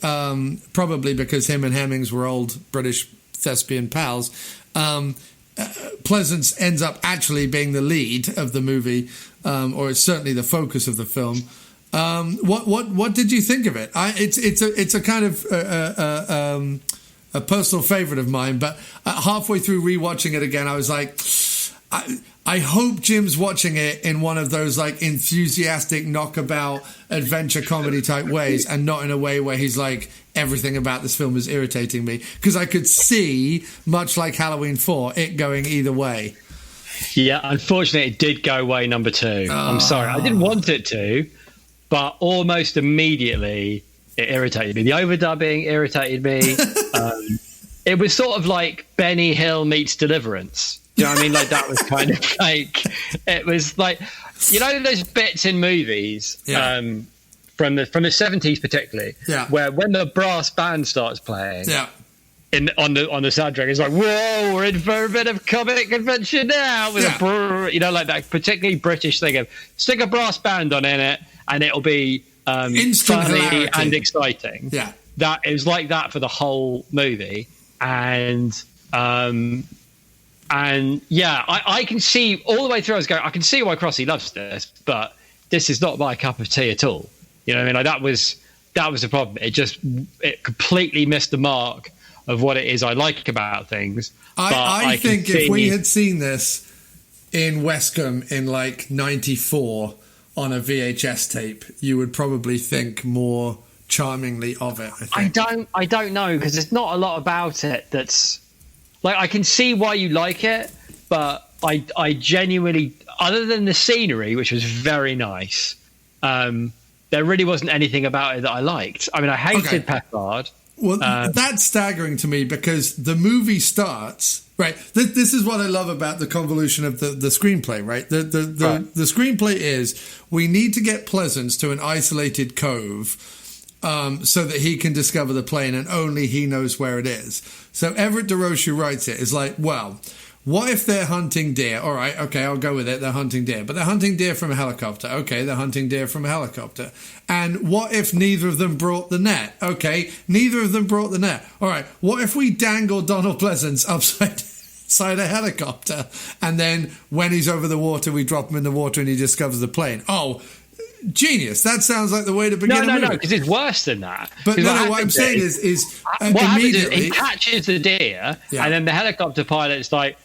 probably because him and Hemmings were old British thespian pals, Pleasence ends up actually being the lead of the movie, or it's certainly the focus of the film. What did you think of it? It's a kind of a personal favorite of mine, but halfway through rewatching it again, I was like, I hope Jim's watching it in one of those like enthusiastic knockabout adventure comedy type ways, and not in a way where he's like, everything about this film is irritating me, because I could see, much like Halloween 4, it going either way. Yeah, unfortunately, it did go way number 2. I'm sorry, I didn't want it to, but almost immediately it irritated me. The overdubbing irritated me. It was sort of like Benny Hill meets Deliverance. Do you know what I mean? Like, that was kind of like, it was like, you know, those bits in movies, from the 70s particularly, where when the brass band starts playing, on the soundtrack, it's like, whoa, we're in for a bit of comic adventure now, with a brrr, you know, like that particularly British thing of stick a brass band on in it, and it'll be funny hilarity and exciting. Yeah, that it was like that for the whole movie, and yeah, I can see all the way through. I was going, I can see why Crossy loves this, but this is not my cup of tea at all. You know what I mean? Like, that was the problem. It completely missed the mark of what it is I like about things. I think if we had seen this in Westcombe in like 94 on a VHS tape, you would probably think more charmingly of it. I don't know, because there's not a lot about it that's like, I can see why you like it, but I genuinely, other than the scenery, which was very nice, there really wasn't anything about it that I liked. I mean, I hated Peppard. Well, that's staggering to me, because the movie starts, right? This is what I love about the convolution of the screenplay, right? The screenplay is, we need to get Pleasence to an isolated cove so that he can discover the plane, and only he knows where it is. So Everett DeRoche, who writes it, is like, well, what if they're hunting deer? All right, okay, I'll go with it. They're hunting deer. But they're hunting deer from a helicopter. Okay, they're hunting deer from a helicopter. And what if neither of them brought the net? Okay, neither of them brought the net. All right, what if we dangle Donald Pleasence upside a helicopter, and then when he's over the water, we drop him in the water and he discovers the plane? Oh, genius. That sounds like the way to begin a movie. No, because it's worse than that. But what I'm saying is what immediately... Is he catches the deer, and then the helicopter pilot's like,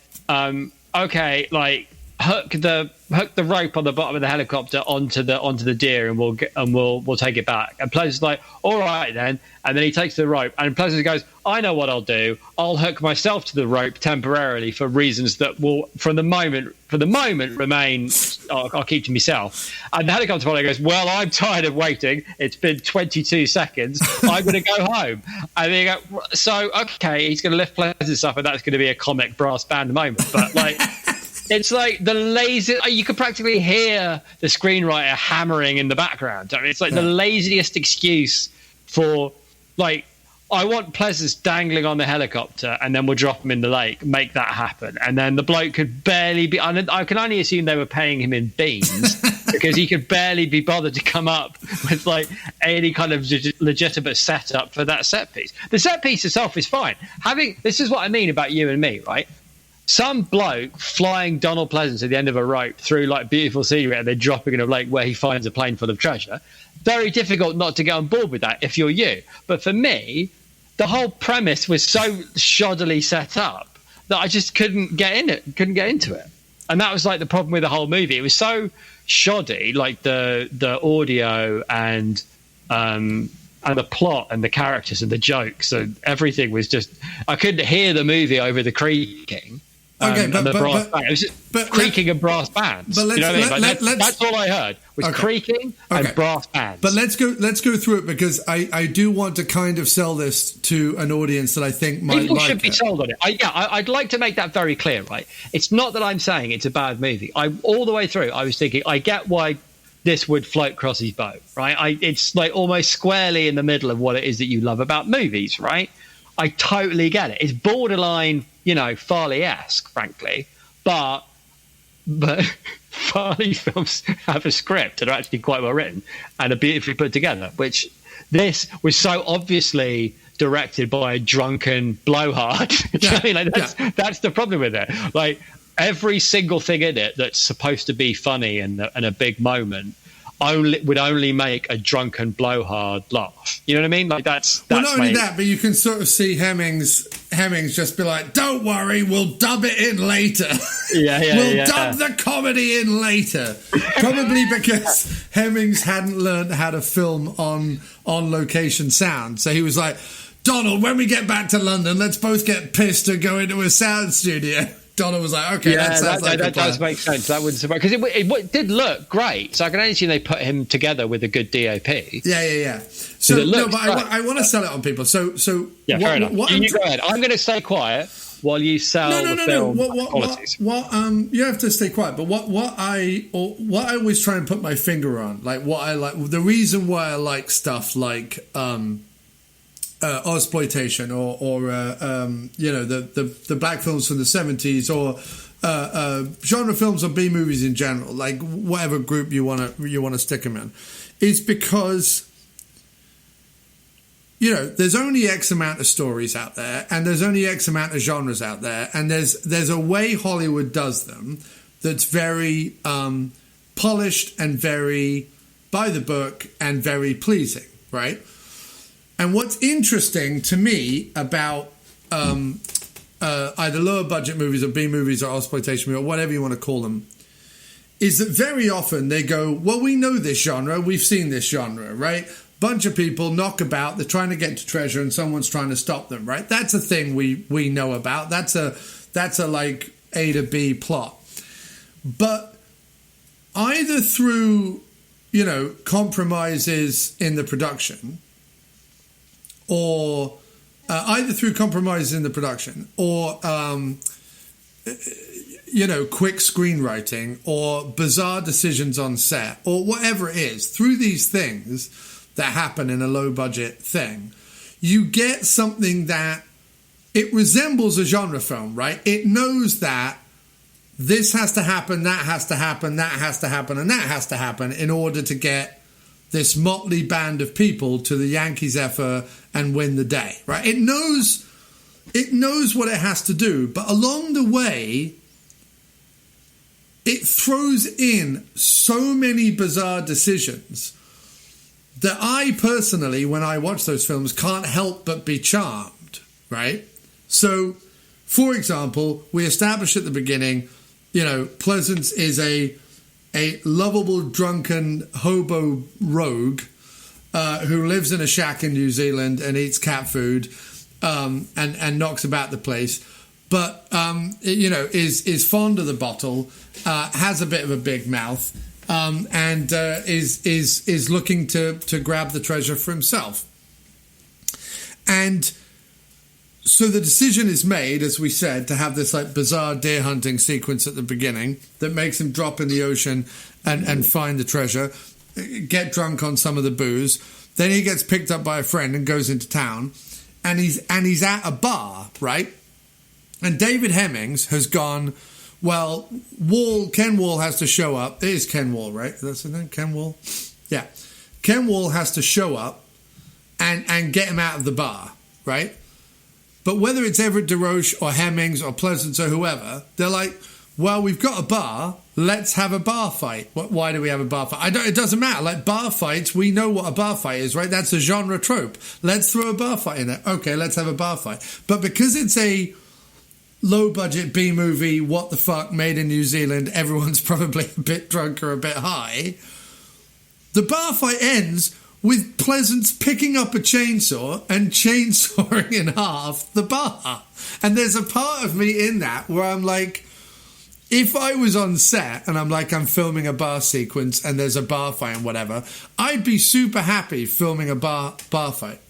okay, like hook the rope on the bottom of the helicopter onto the deer, and we'll take it back. And Pleasence's like, all right then. And then he takes the rope, and Pleasence goes, I know what I'll do. I'll hook myself to the rope temporarily for reasons that will, for the moment, remain. I'll keep to myself. And the helicopter pilot goes, well, I'm tired of waiting. It's been 22 seconds. I'm going to go home. And they go, so okay, he's going to lift Pleasence up, and that's going to be a comic brass band moment. But like, it's like the lazy. You could practically hear the screenwriter hammering in the background. I mean, it's like the laziest excuse for, like, I want Pleasence dangling on the helicopter, and then we'll drop him in the lake, make that happen. And then the bloke could barely be... I can only assume they were paying him in beans, because he could barely be bothered to come up with, like, any kind of legitimate setup for that set piece. The set piece itself is fine. This is what I mean about you and me, right? Some bloke flying Donald Pleasence at the end of a rope through, like, beautiful scenery, and then dropping in a lake where he finds a plane full of treasure. Very difficult not to get on board with that if you're you. But for me, the whole premise was so shoddily set up that I just couldn't get into it. And that was like the problem with the whole movie. It was so shoddy, like the audio and the plot and the characters and the jokes, and everything was just, I couldn't hear the movie over the creaking. Okay, but it was just creaking and brass bands. But that's all I heard was creaking and brass bands. But let's go through it, because I do want to kind of sell this to an audience that I think might People like should be sold on it. I'd like to make that very clear, right? It's not that I'm saying it's a bad movie. All the way through, I was thinking, I get why this would float Crossy's boat, right? It's like almost squarely in the middle of what it is that you love about movies, right? I totally get it. It's borderline, Farley-esque, frankly, but Farley films have a script that are actually quite well written and are beautifully put together, which this was so obviously directed by a drunken blowhard. Do you know what I mean? Like, that's the problem with it. Like, every single thing in it that's supposed to be funny and a big moment would only make a drunken blowhard laugh. You know what I mean? Like, that's well, not only that, but you can sort of see Hemmings just be like, "Don't worry, we'll dub it in later." We'll dub the comedy in later. Probably because Hemmings hadn't learned how to film on location sound, so he was like, "Donald, when we get back to London, let's both get pissed and go into a sound studio." Donald was like, "Okay, that sounds like that does make sense. That would surprise, because it did look great. So I can only see they put him together with a good DOP. Yeah. So no, but I want to sell it on people. So yeah, fair enough. You go ahead. I'm going to stay quiet while you sell the film qualities. You have to stay quiet. But what I always try and put my finger on, like what I like, the reason why I like stuff like Ozploitation or the black films from the 70s or genre films or B movies in general, like whatever group you want to stick them in, is because there's only X amount of stories out there, and there's only X amount of genres out there, and there's a way Hollywood does them that's very polished and very by the book and very pleasing, right? And what's interesting to me about either lower budget movies or B movies or exploitation or whatever you want to call them is that very often they go, well, we know this genre, we've seen this genre, right? Bunch of people knock about, they're trying to get to treasure and someone's trying to stop them, right? That's a thing we know about. That's a like A to B plot. But either through, compromises in the production, or quick screenwriting or bizarre decisions on set or whatever it is, through these things that happen in a low budget thing, you get something that it resembles a genre film, right? It knows that this has to happen, that has to happen, that has to happen, and that has to happen in order to get this motley band of people to the Yankee Zephyr and win the day, right? It knows what it has to do, but along the way, it throws in so many bizarre decisions that I personally, when I watch those films, can't help but be charmed, right? So, for example, we established at the beginning, Pleasence is a lovable, drunken hobo rogue who lives in a shack in New Zealand and eats cat food and knocks about the place, but is fond of the bottle, has a bit of a big mouth, and is looking to grab the treasure for himself. And so the decision is made, as we said, to have this like bizarre deer hunting sequence at the beginning that makes him drop in the ocean and find the treasure, get drunk on some of the booze. Then he gets picked up by a friend and goes into town, and he's at a bar, right? And David Hemmings has gone, well, Ken Wall has to show up. It is Ken Wall, right? That's his name, Ken Wall? Yeah. Ken Wall has to show up and get him out of the bar, right? But whether it's Everett DeRoche or Hemmings or Pleasence or whoever, they're like, well, we've got a bar, let's have a bar fight. Why do we have a bar fight? It doesn't matter. Like, bar fights, we know what a bar fight is, right? That's a genre trope. Let's throw a bar fight in there. Okay, let's have a bar fight. But because it's a low-budget B-movie, what the fuck, made in New Zealand, everyone's probably a bit drunk or a bit high, the bar fight ends with Pleasence picking up a chainsaw and chainsawing in half the bar. And there's a part of me in that where I'm like, if I was on set and I'm filming a bar sequence and there's a bar fight and whatever, I'd be super happy filming a bar fight.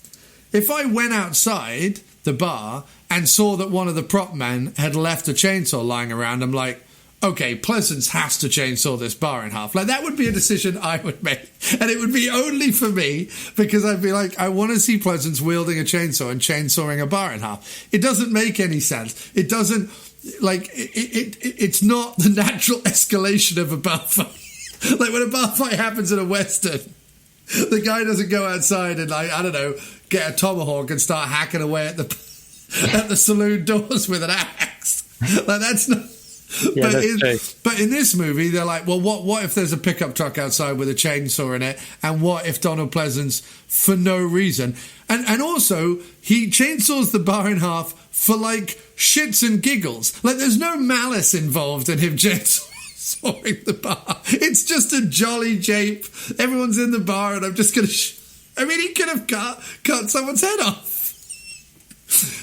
If I went outside the bar and saw that one of the prop men had left a chainsaw lying around, I'm like, okay, Pleasence has to chainsaw this bar in half. Like, that would be a decision I would make. And it would be only for me, because I'd be like, I want to see Pleasence wielding a chainsaw and chainsawing a bar in half. It doesn't make any sense. It doesn't, it's not the natural escalation of a bar fight. Like, when a bar fight happens in a Western, the guy doesn't go outside and, I don't know, get a tomahawk and start hacking away at the saloon doors with an axe. Like, that's not. Yeah, but in this movie, they're like, well, what if there's a pickup truck outside with a chainsaw in it? And what if Donald Pleasence, for no reason, and also he chainsaws the bar in half for like shits and giggles. Like, there's no malice involved in him chainsawing the bar. It's just a jolly jape. Everyone's in the bar, and I'm just gonna. I mean, he could have cut someone's head off.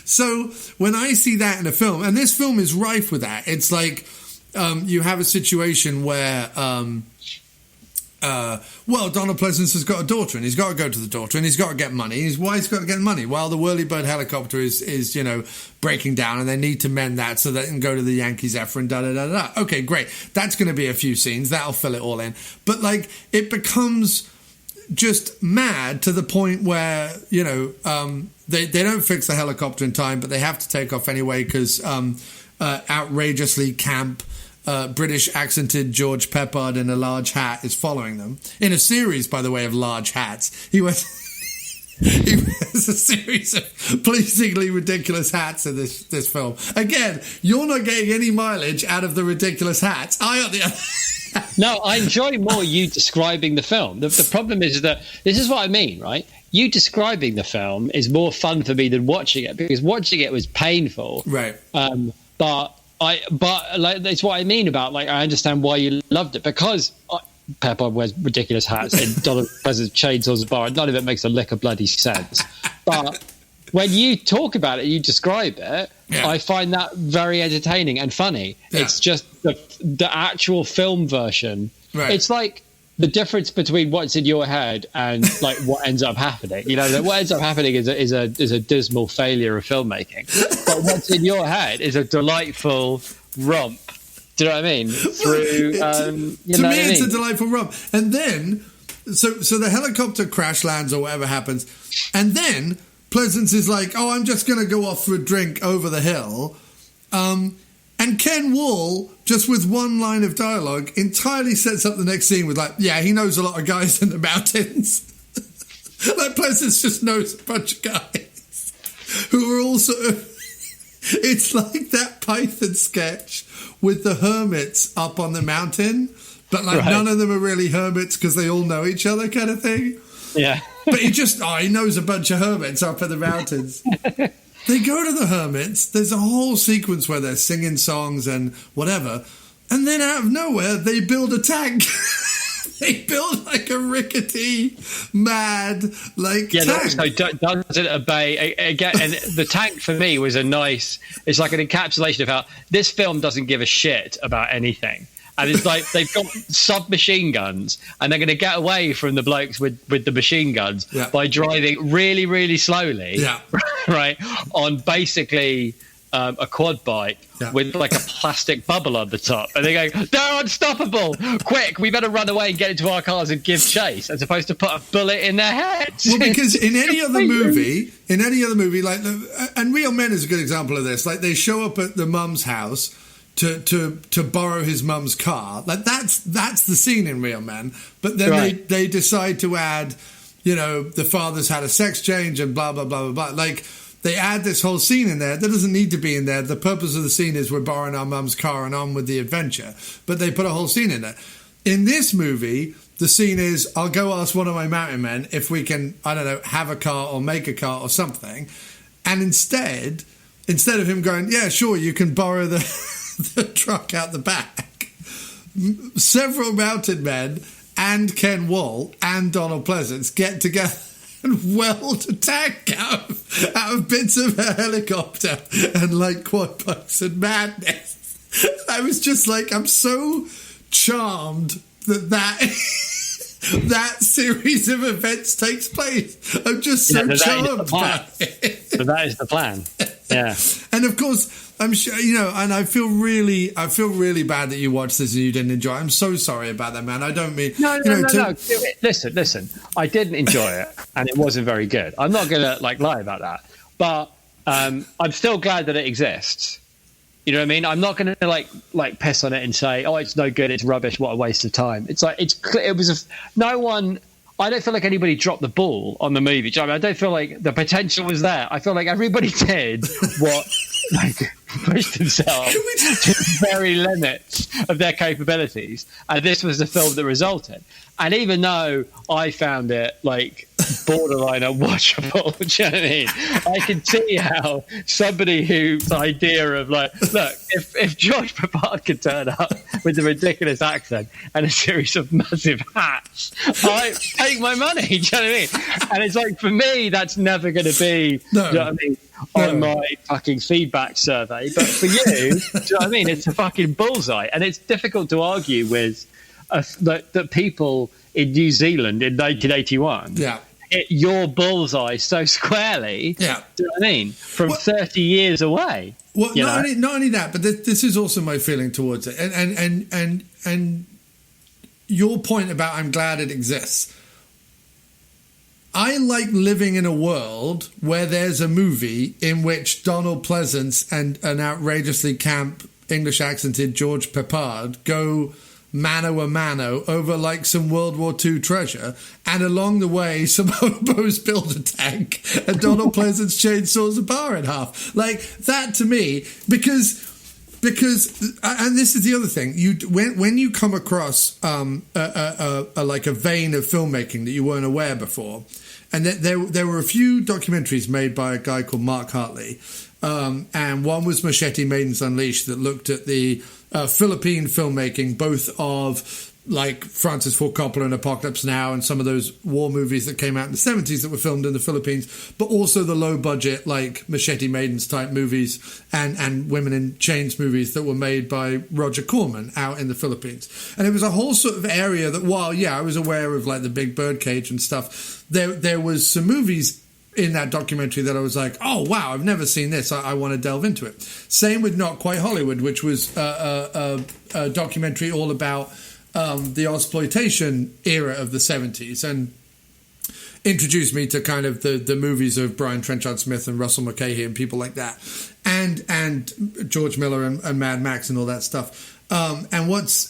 So when I see that in a film, and this film is rife with that, it's like you have a situation where, Donald Pleasence has got a daughter, and he's got to go to the daughter, and he's got to get money. His wife's got to get money while the whirlybird helicopter is breaking down, and they need to mend that so they can go to the Yankee Zephyr and da-da-da-da. Okay, great. That's going to be a few scenes. That'll fill it all in. But, like, it becomes just mad to the point where, they don't fix the helicopter in time, but they have to take off anyway because outrageously camp British accented George Peppard in a large hat is following them. In a series, by the way, of large hats. He wears a series of pleasingly ridiculous hats in this film. Again, you're not getting any mileage out of the ridiculous hats. I, on the other No, I enjoy more you describing the film. The problem is that this is what I mean, right? You describing the film is more fun for me than watching it, because watching it was painful. Right. But like that's what I mean about, like, I understand why you loved it, because Pepper wears ridiculous hats and Donald Pleasence chainsaws a bar, and none of it makes a lick of bloody sense. But when you talk about it, you describe it, yeah. I find that very entertaining and funny. Yeah. It's just the actual film version. Right. It's like the difference between what's in your head and like what ends up happening. What ends up happening is a dismal failure of filmmaking. But what's in your head is a delightful romp. Do you know what I mean? It's a delightful romp. And then, so the helicopter crash lands or whatever happens, and then Pleasence is like, oh, I'm just going to go off for a drink over the hill. And Ken Wall, just with one line of dialogue, entirely sets up the next scene with, like, yeah, he knows a lot of guys in the mountains. Like, Pleasence just knows a bunch of guys who are all sort of... It's like that Python sketch with the hermits up on the mountain, but, like, none of them are really hermits because they all know each other kind of thing. Yeah. But he knows a bunch of hermits up in the mountains. They go to the hermits. There's a whole sequence where they're singing songs and whatever. And then out of nowhere, they build a tank. They build like a rickety, mad, tank. So doesn't obey again. And the tank for me was it's like an encapsulation of how this film doesn't give a shit about anything. And it's like they've got submachine guns, and they're going to get away from the blokes with the machine guns by driving really, really slowly, right, on basically a quad bike with like a plastic bubble on the top. And they go, they're unstoppable! Quick, we better run away and get into our cars and give chase, as opposed to put a bullet in their heads. Well, because in any other movie, like, and Real Men is a good example of this. Like, they show up at the mum's house to borrow his mum's car. Like, that's the scene in Real Men. But then they decide to add, the father's had a sex change and blah, blah, blah, blah, blah. Like, they add this whole scene in there that doesn't need to be in there. The purpose of the scene is we're borrowing our mum's car and on with the adventure. But they put a whole scene in there. In this movie, the scene is, I'll go ask one of my mountain men if we can, I don't know, have a car or make a car or something. And instead of him going, yeah, sure, you can borrow the truck out the back, several mounted men and Ken Wall and Donald Pleasence get together and weld a tank out of bits of a helicopter and like quad bikes and madness. I was just like, I'm so charmed that series of events takes place. I'm just so charmed by it. So that is the plan. Yeah. And of course, I'm sure, and I feel really bad that you watched this and you didn't enjoy it. I'm so sorry about that, man. I don't mean... No. Listen. I didn't enjoy it, and it wasn't very good. I'm not going to, lie about that. But I'm still glad that it exists. You know what I mean? I'm not going to, piss on it and say, oh, it's no good, it's rubbish, what a waste of time. It's like, it was... no one... I don't feel like anybody dropped the ball on the movie. Do you know what I mean? I don't feel like the potential was there. I feel like everybody did what pushed themselves to the very limits of their capabilities, and this was the film that resulted. And even though I found it borderline unwatchable, do you know what I mean? I can see how somebody whose idea of look, if George Peppard could turn up with a ridiculous accent and a series of massive hats, I take my money. Do you know what I mean? And it's for me, that's never going to be. Do you know what I mean? On my fucking feedback survey, but for you, do you know what I mean? It's a fucking bullseye, and it's difficult to argue with that people in New Zealand in 1981 hit your bullseye so squarely. Yeah, do you know what I mean? From 30 years away. Well, not only that, but this is also my feeling towards it, and your point about I'm glad it exists. I like living in a world where there's a movie in which Donald Pleasence and an outrageously camp English accented George Peppard go mano a mano over some World War II treasure, and along the way some hobos build a tank and Donald Pleasence chainsaws a bar in half. That to me, because and this is the other thing, when you come across a vein of filmmaking that you weren't aware before. And there were a few documentaries made by a guy called Mark Hartley, and one was Machete Maidens Unleashed that looked at the Philippine filmmaking, both of Francis Ford Coppola and Apocalypse Now and some of those war movies that came out in the 70s that were filmed in the Philippines, but also the low budget Machete Maidens type movies and Women in Chains movies that were made by Roger Corman out in the Philippines. And it was a whole sort of area that, while I was aware of the Big Birdcage and stuff, there was some movies in that documentary that I was like, oh wow, I've never seen this, I want to delve into it. Same with Not Quite Hollywood, which was a documentary all about the exploitation era of the 70s, and introduced me to kind of the movies of Brian Trenchard Smith and Russell Mulcahy and people like that, and George Miller and Mad Max and all that stuff. And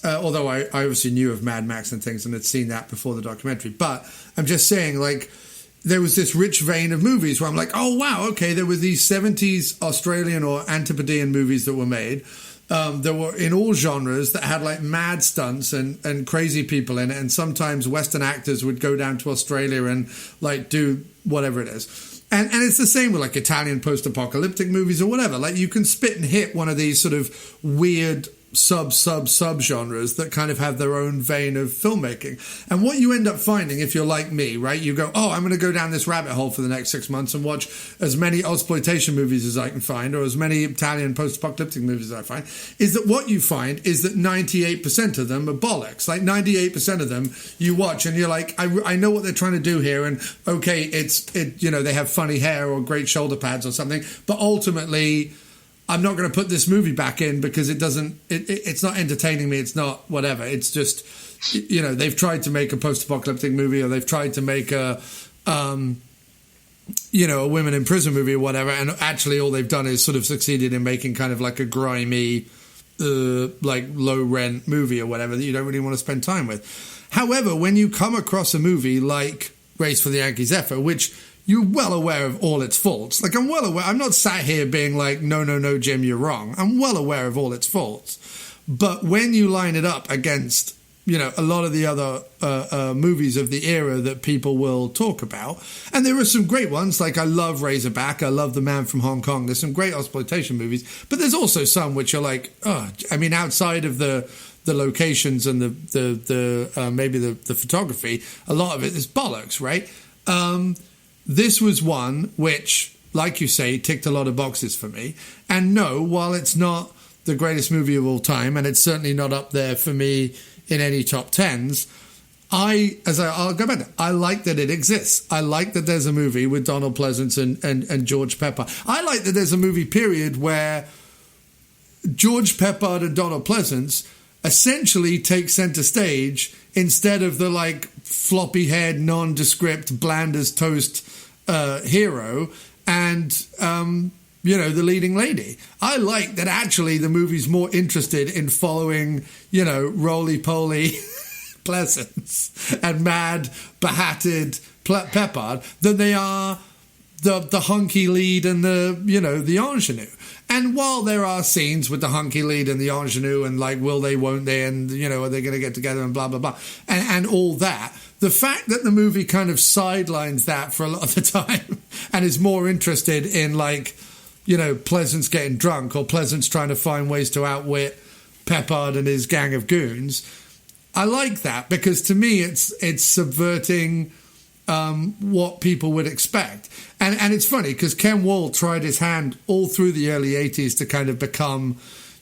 although I obviously knew of Mad Max and things and had seen that before the documentary, but I'm just saying, there was this rich vein of movies where I'm like, oh wow, okay, there were these 70s Australian or Antipodean movies that were made. There were in all genres that had mad stunts and crazy people in it, and sometimes Western actors would go down to Australia and do whatever it is. And it's the same with Italian post-apocalyptic movies or whatever. You can spit and hit one of these sort of weird sub genres that kind of have their own vein of filmmaking. And what you end up finding, if you're like me, right, you go, oh, I'm going to go down this rabbit hole for the next 6 months and watch as many exploitation movies as I can find, or as many Italian post-apocalyptic movies as I find, is that what you find is that 98% of them are bollocks. 98% of them you watch and you're like, I know what they're trying to do here, and okay, they have funny hair or great shoulder pads or something, but ultimately I'm not going to put this movie back in because it's not entertaining me. It's not whatever. It's just, they've tried to make a post-apocalyptic movie, or they've tried to make a women in prison movie or whatever. And actually all they've done is sort of succeeded in making kind of a grimy, low rent movie or whatever that you don't really want to spend time with. However, when you come across a movie like Race for the Yankee Zephyr, which you're well aware of all its faults. I'm well aware. I'm not sat here being like, no, Jim, you're wrong. I'm well aware of all its faults. But when you line it up against, a lot of the other movies of the era that people will talk about, and there are some great ones, I love Razorback, I love The Man from Hong Kong. There's some great exploitation movies, but there's also some which are outside of the locations and the maybe the photography, a lot of it is bollocks, right? This was one which, like you say, ticked a lot of boxes for me. And no, while it's not the greatest movie of all time, and it's certainly not up there for me in any top tens, I'll go back to, I like that it exists. I like that there's a movie with Donald Pleasence and George Peppard. I like that there's a movie period where George Peppard and Donald Pleasence essentially take center stage instead of the floppy-haired, nondescript, bland as toast hero and the leading lady. I like that actually the movie's more interested in following roly-poly Pleasence and mad, behatted Peppard than they are the hunky lead and the ingenue. And while there are scenes with the hunky lead and the ingenue and like will they, won't they, and are they going to get together and blah blah blah and all that, the fact that the movie kind of sidelines that for a lot of the time and is more interested in like Pleasence getting drunk or Pleasence trying to find ways to outwit Peppard and his gang of goons, I like that, because to me it's subverting what people would expect. And it's funny because Ken Wall tried his hand all through the early 80s to kind of become,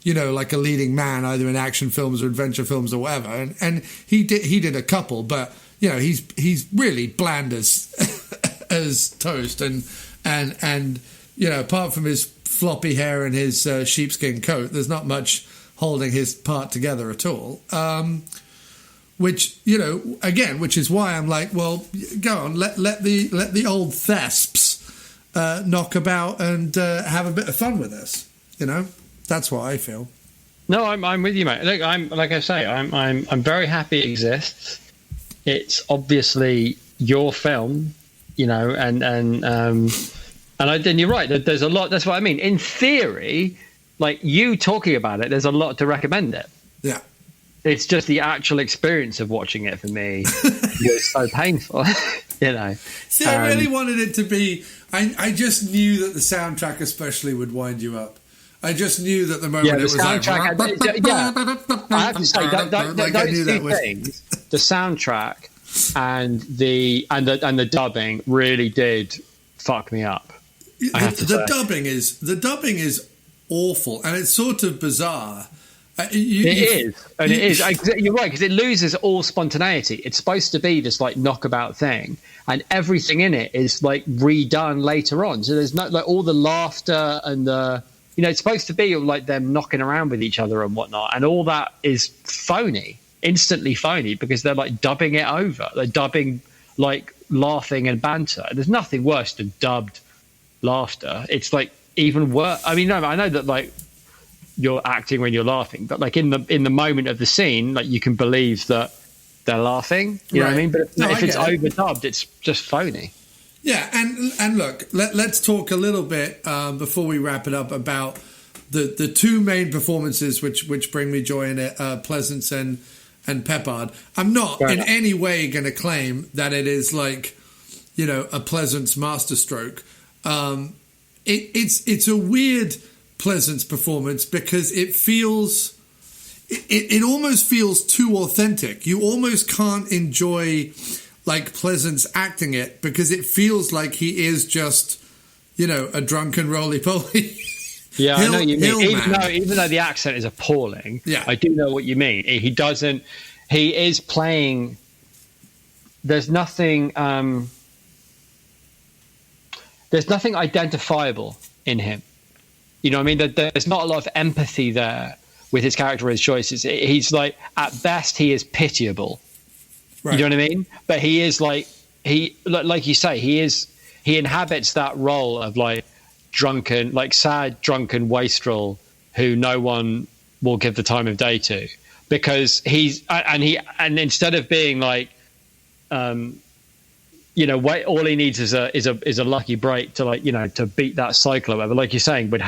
like a leading man, either in action films or adventure films or whatever. And he did a couple, but he's really bland as as toast. And apart from his floppy hair and his sheepskin coat, there's not much holding his part together at all. Which which is why I'm like, well, go on, let the old thesps knock about and have a bit of fun with this. That's what I feel. No, I'm with you, mate. Look, I'm very happy it exists. It's obviously your film, and then you're right. There's a lot. That's what I mean. In theory, like you talking about it, there's a lot to recommend it. Yeah. It's just the actual experience of watching it for me was so painful, See, I really wanted it to be. I just knew that the soundtrack especially would wind you up. I just knew that the moment it was like, I have to say those two things, the soundtrack and the dubbing really did fuck me up. The dubbing is awful, and it's sort of bizarre. It is. You're right, because it loses all spontaneity. It's supposed to be this like knockabout thing, and everything in it is like redone later on. So there's no like all the laughter and the it's supposed to be like them knocking around with each other and whatnot, and all that is phony, instantly phony, because they're like dubbing it over. They're dubbing like laughing and banter. There's nothing worse than dubbed laughter. It's like even worse. I mean, no, I know that like you're acting when you're laughing, but like in the moment of the scene, like you can believe that they're laughing. You know what I mean? But if it's overdubbed, it's just phony. Yeah, and look, let's talk a little bit before we wrap it up about the two main performances which bring me joy in it, Pleasence and Peppard. I'm not in any way going to claim that it is like a Pleasence masterstroke. It's a weird Pleasence performance because it feels it almost feels too authentic. You almost can't enjoy like Pleasence acting it because it feels like he is just a drunken roly-poly. Yeah, I know what you mean. Even though the accent is appalling, I do know what you mean. He is playing. There's nothing identifiable in him. You know what I mean? There's not a lot of empathy there with his character or his choices. He's like, at best, he is pitiable. Right. You know what I mean? But he is like you say, he inhabits that role of like drunken, like sad, drunken wastrel who no one will give the time of day to, because and instead of being like, all he needs is a lucky break to like, to beat that cycle or whatever, like you're saying, would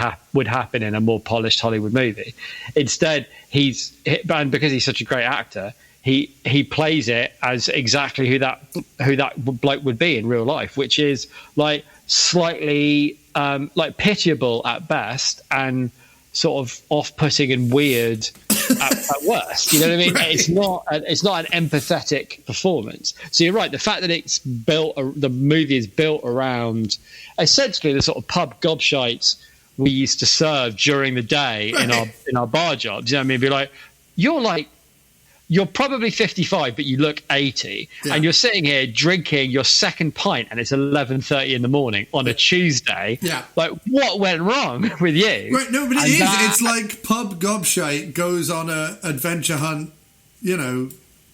happen in a more polished Hollywood movie. Instead, and because he's such a great actor, he plays it as exactly who that bloke would be in real life, which is like slightly like pitiable at best and sort of off-putting and weird at worst. You know what I mean? Right. It's not an empathetic performance. So you're right. The fact that the movie is built around essentially the sort of pub gobshites we used to serve during the day in our bar jobs. You know what I mean? You're probably 55, but you look 80, and you're sitting here drinking your second pint, and it's 11:30 in the morning on a Tuesday. Yeah, like what went wrong with you? Right, no, but it is. It's like pub gobshite goes on a adventure hunt, treasure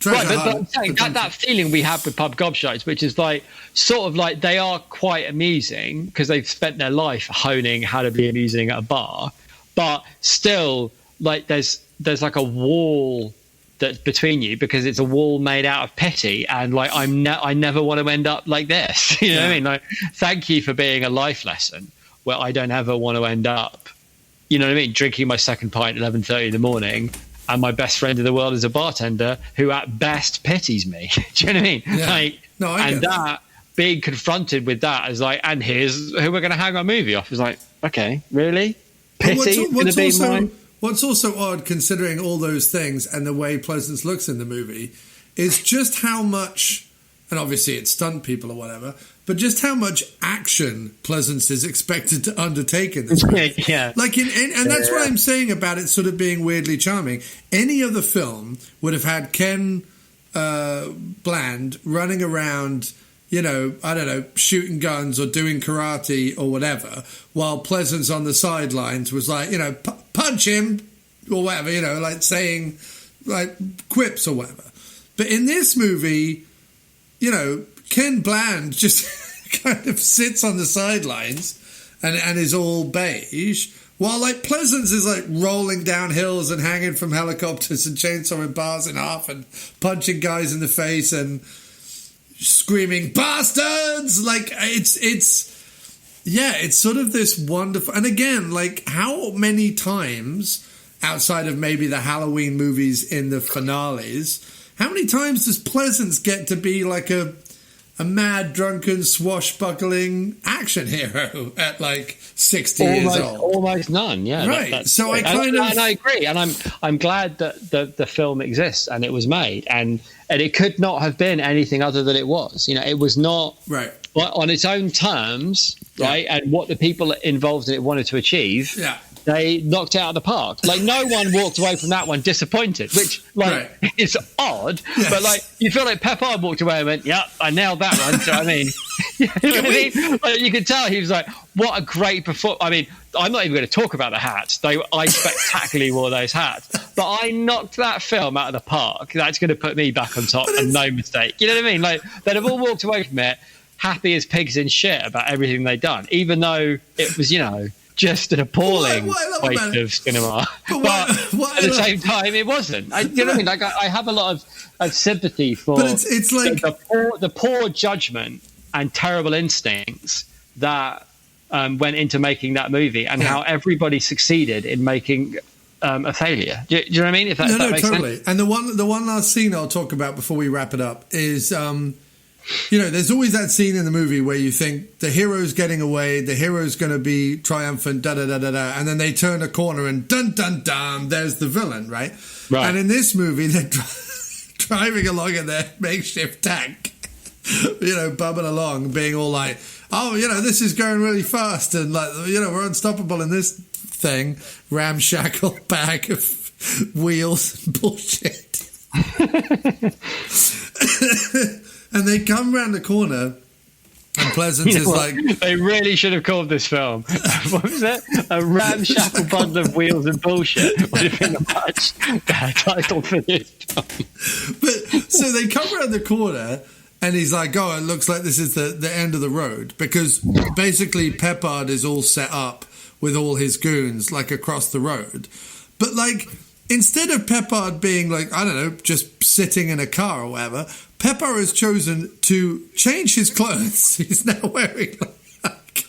hunt. But I'm saying that feeling we have with pub gobshites, which is like sort of like they are quite amusing because they've spent their life honing how to be amusing at a bar, but still like there's like a wall that's between you, because it's a wall made out of pity, and like I never want to end up like this. You know what I mean? Like, thank you for being a life lesson where I don't ever want to end up, you know what I mean, drinking my second pint at 11:30 in the morning, and my best friend in the world is a bartender who at best pities me. Do you know what I mean? Yeah. Like, no, I get that. Being confronted with that is like, and here's who we're going to hang our movie off. Is like, okay, really? Pity going to be mine? What's also odd, considering all those things and the way Pleasence looks in the movie, is just how much, and obviously it's stunt people or whatever, but just how much action Pleasence is expected to undertake in this movie. Yeah. Like and that's what I'm saying about it sort of being weirdly charming. Any other film would have had Ken Bland running around, you know, I don't know, shooting guns or doing karate or whatever, while Pleasence on the sidelines was like, you know, punch him or whatever, you know, like saying like quips or whatever. But in this movie, you know, Ken Bland just kind of sits on the sidelines and is all beige, while like Pleasence is like rolling down hills and hanging from helicopters and chainsawing bars in half and punching guys in the face and screaming bastards. Like it's sort of this wonderful, and again, like how many times outside of maybe the Halloween movies in the finales, how many times does Pleasence get to be like a mad, drunken, swashbuckling action hero at like 60 years old? Almost none, yeah. Right. So and I agree, and I'm glad that the film exists and it was made, and it could not have been anything other than it was. You know, it was not right on its own terms, right? And what the people involved in it wanted to achieve. Yeah. They knocked it out of the park. Like, no one walked away from that one disappointed, which, like, is odd. Yes. But, like, you feel like Peppard walked away and went, yeah, I nailed that one. So, I mean, you know what I mean? Like, you could tell he was like, what a great performance. I mean, I'm not even going to talk about the hats. I spectacularly wore those hats. But I knocked that film out of the park. That's going to put me back on top, and no mistake. You know what I mean? Like, they'd have all walked away from it happy as pigs in shit about everything they'd done, even though it was, you know, just an appalling waste of cinema. But at the same time, it wasn't. You know what I mean? Like, I have a lot of sympathy for it's like the poor judgment and terrible instincts that went into making that movie, and how everybody succeeded in making a failure. Do you know what I mean? If that makes totally. sense. And the one last scene I'll talk about before we wrap it up is, you know, there's always that scene in the movie where you think the hero's getting away, the hero's going to be triumphant, da-da-da-da-da, and then they turn a corner and dun-dun-dun, there's the villain, right? And in this movie, they're driving along in their makeshift tank, you know, bubbling along, being all like, oh, you know, this is going really fast, and, like, you know, we're unstoppable in this thing, ramshackle bag of wheels and bullshit. And they come round the corner, and Pleasence is like... They really should have called this film, what was it? A ramshackle bundle of wheels and bullshit would have been a much better title for this film. But, so they come round the corner, and he's like, oh, it looks like this is the end of the road, because basically Peppard is all set up with all his goons, like, across the road. But, like, instead of Peppard being, like, I don't know, just sitting in a car or whatever... Peppard has chosen to change his clothes. He's now wearing like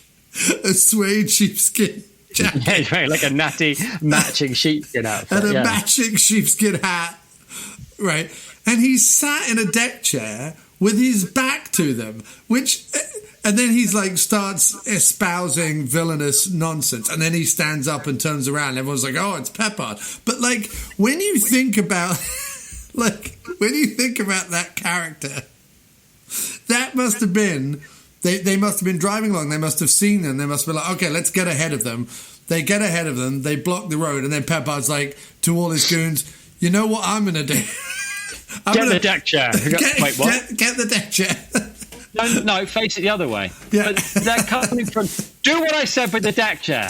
a suede sheepskin jacket. Yeah, he's wearing like a natty matching sheepskin outfit. And a matching sheepskin hat. Right. And he's sat in a deck chair with his back to them, and then he's like starts espousing villainous nonsense. And then he stands up and turns around and everyone's like, oh, it's Peppard. But like, when you think about... Like, when you think about that character, that must have been... They must have been driving along. They must have seen them. They must have been like, okay, let's get ahead of them. They get ahead of them. They block the road. And then Peppard's like, to all his goons, you know what I'm going to do? Get the deck chair. Wait, what? Get the deck chair. No, face it the other way. Yeah. But they're coming from... Do what I said with the deck chair.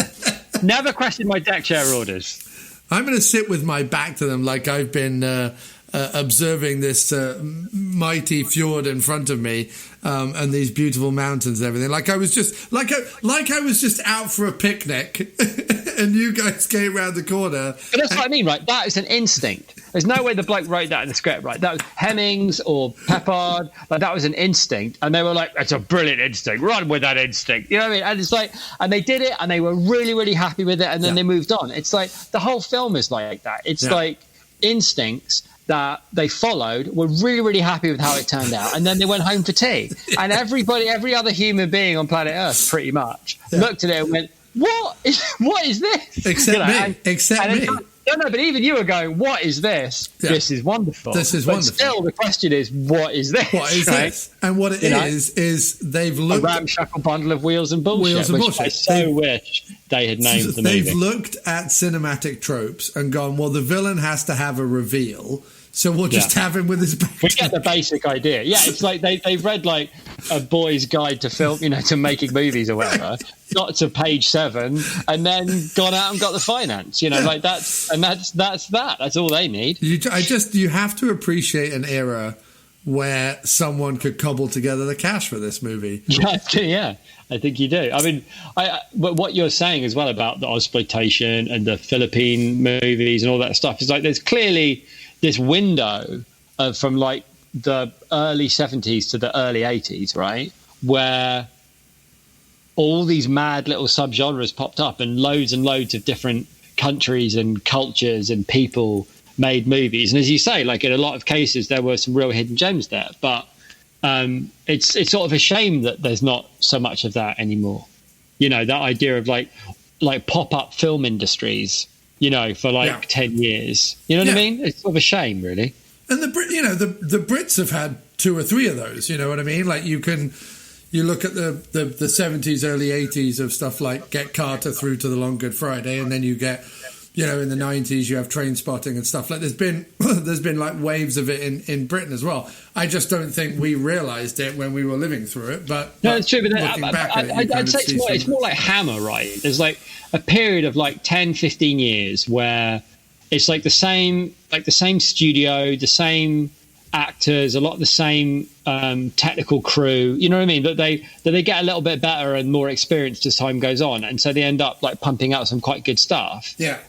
Never question my deck chair orders. I'm going to sit with my back to them like I've been... observing this mighty fjord in front of me, and these beautiful mountains and everything. Like I was just out for a picnic, and you guys came around the corner. But that's what I mean, right? That is an instinct. There's no way the bloke wrote that in the script, right? That was Hemmings or Peppard. Like that was an instinct, and they were like, "It's a brilliant instinct. Run with that instinct." You know what I mean? And it's like, and they did it, and they were really, really happy with it, and then they moved on. It's like the whole film is like that. It's like instincts that they followed, were really, really happy with how it turned out, and then they went home for tea. And every other human being on planet Earth, pretty much, looked at it and went, "What is this?" Except me. Except me. No, but even you were going, "What is this? Yeah. This is wonderful. This is wonderful." Still, the question is, what is this? What is this? And what it is they've looked a ramshackle bundle of wheels and bullshit. I so wish they had named the movie. They've looked at cinematic tropes and gone, well, the villain has to have a reveal, so we'll just have him with his back. We get the basic idea. Yeah, it's like they've read like a boy's guide to film, to making movies or whatever, got to page 7, and then gone out and got the finance. Like that's that. That's all they need. You have to appreciate an era where someone could cobble together the cash for this movie. Yeah, I think you do. I mean, but what you're saying as well about the exploitation and the Philippine movies and all that stuff is like there's clearly this window from like the early 70s to the early 80s, right, where all these mad little subgenres popped up and loads of different countries and cultures and people made movies. And as you say, like in a lot of cases, there were some real hidden gems there. But it's sort of a shame that there's not so much of that anymore. That idea of like pop-up film industries, for like 10 years. You know what I mean? It's sort of a shame, really. And the Brits have had 2 or 3 of those. You know what I mean? Like you look at the 70s, early 80s of stuff like Get Carter through to the Long Good Friday, and then you get, in the 90s you have Train Spotting and stuff like. There's been like waves of it in Britain as well. I just don't think we realised it when we were living through it. But no, it's true. But I'd say it's more like Hammer, right? There's like a period of like 10, 15 years where it's like the same studio, the same actors, a lot of the same technical crew. You know what I mean? That they get a little bit better and more experienced as time goes on, and so they end up like pumping out some quite good stuff. Yeah.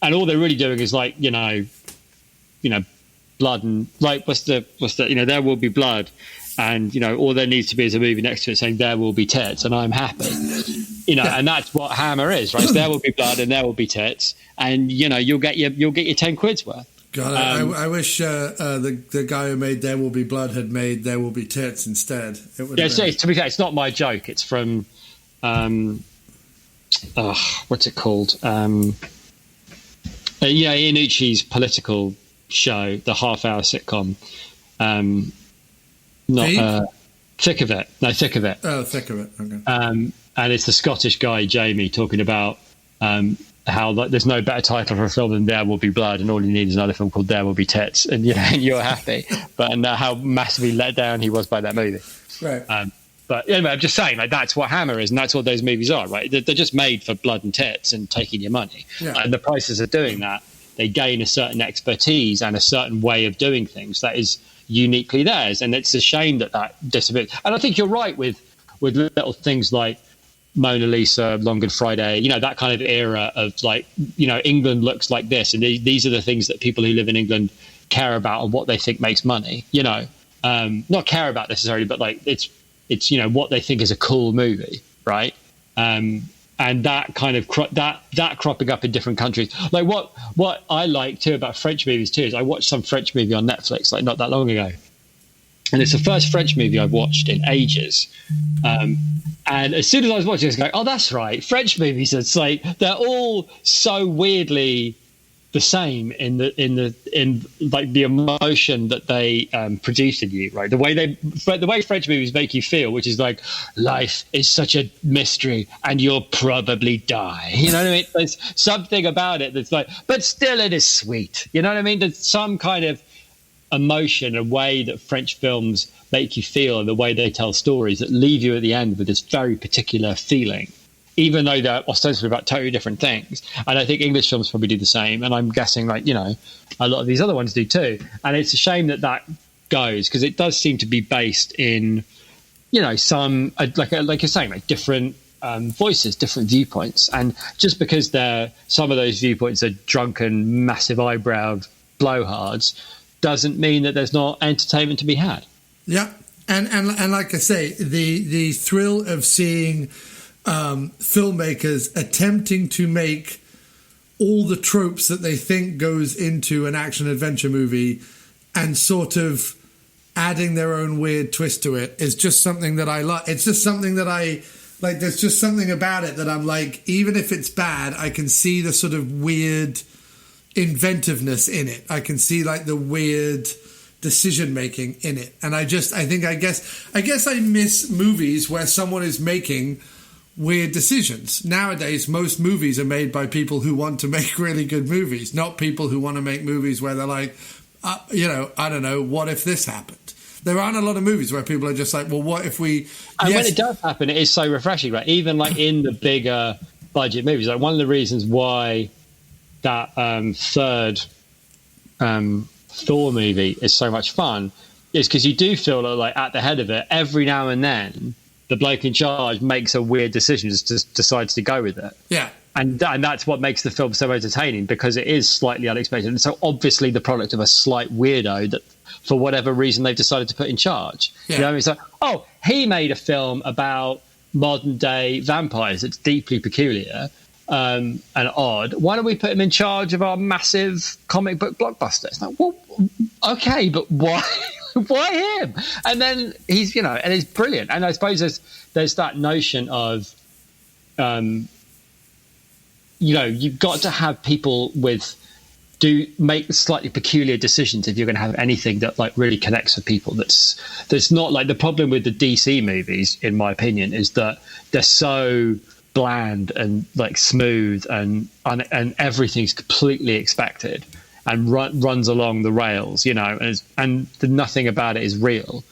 And all they're really doing is like blood and like what's the There Will Be Blood, and all there needs to be is a movie next to it saying There Will Be Tits, and I'm happy. And that's what Hammer is, right? So there will be blood and there will be tits, and you'll get your 10 quid's worth. God, I wish the guy who made There Will Be Blood had made There Will Be Tits instead. To be fair, it's not my joke. It's from what's it called? Iannucci's political show, the half-hour sitcom. Thick of It. No, Thick of It. Oh, Thick of It. Okay. And it's the Scottish guy, Jamie, talking about how like, there's no better title for a film than There Will Be Blood, and all you need is another film called There Will Be Tits, and you're happy. And how massively let down he was by that movie. Right. But anyway, I'm just saying, like that's what Hammer is, and that's what those movies are, right? They're just made for blood and tits and taking your money. Yeah. And the prices of doing that, they gain a certain expertise and a certain way of doing things that is uniquely theirs. And it's a shame that disappears. And I think you're right with little things like Mona Lisa, Long Good Friday, that kind of era of like, England looks like this. And these are the things that people who live in England care about and what they think makes money, not care about necessarily, but like it's what they think is a cool movie. Right. And that kind of that cropping up in different countries. Like what I like too about French movies too is I watched some French movie on Netflix like not that long ago. And it's the first French movie I've watched in ages. And as soon as I was watching it, I was going, oh, that's right. French movies, it's like they're all so weirdly the same in like the emotion that they produce in you, right? The way French movies make you feel, which is like life is such a mystery and you'll probably die. You know what I mean? There's something about it that's like, but still it is sweet. You know what I mean? There's some kind of emotion, a way that French films make you feel, and the way they tell stories that leave you at the end with this very particular feeling. even though they're ostensibly about totally different things. And I think English films probably do the same. And I'm guessing, like, you know, a lot of these other ones do too. And it's a shame that goes, because it does seem to be based in, you know, some, like you're saying, like different voices, different viewpoints. And just because some of those viewpoints are drunken, massive eyebrow blowhards, doesn't mean that there's not entertainment to be had. Yeah. And like I say, the thrill of seeing filmmakers attempting to make all the tropes that they think goes into an action adventure movie and sort of adding their own weird twist to it is just something that I like. It's just something that I like. There's just something about it that I'm like, even if it's bad, I can see the sort of weird inventiveness in it. I can see like the weird decision making in it. And I guess I miss movies where someone is making weird decisions. Nowadays, most movies are made by people who want to make really good movies, not people who want to make movies where they're like, you know, I don't know, what if this happened? There aren't a lot of movies where people are just like, well, what if we... And when it does happen, it is so refreshing, right? Even like in the bigger budget movies, like one of the reasons why that third Thor movie is so much fun is because you do feel like at the head of it, every now and then, the bloke in charge makes a weird decision, just decides to go with it. Yeah. And that's what makes the film so entertaining, because it is slightly unexpected. And so obviously the product of a slight weirdo that, for whatever reason, they've decided to put in charge. Yeah. You know what I mean? It's like, oh, he made a film about modern day vampires that's deeply peculiar and odd. Why don't we put him in charge of our massive comic book blockbuster? It's like, well, okay, but why? Why him? And then he's, you know, and it's brilliant. And I suppose there's that notion of, you know, you've got to have people make slightly peculiar decisions if you're going to have anything that like really connects with people. That's not like the problem with the DC movies, in my opinion, is that they're so bland and like smooth and everything's completely expected and runs along the rails, you know, and nothing about it is real.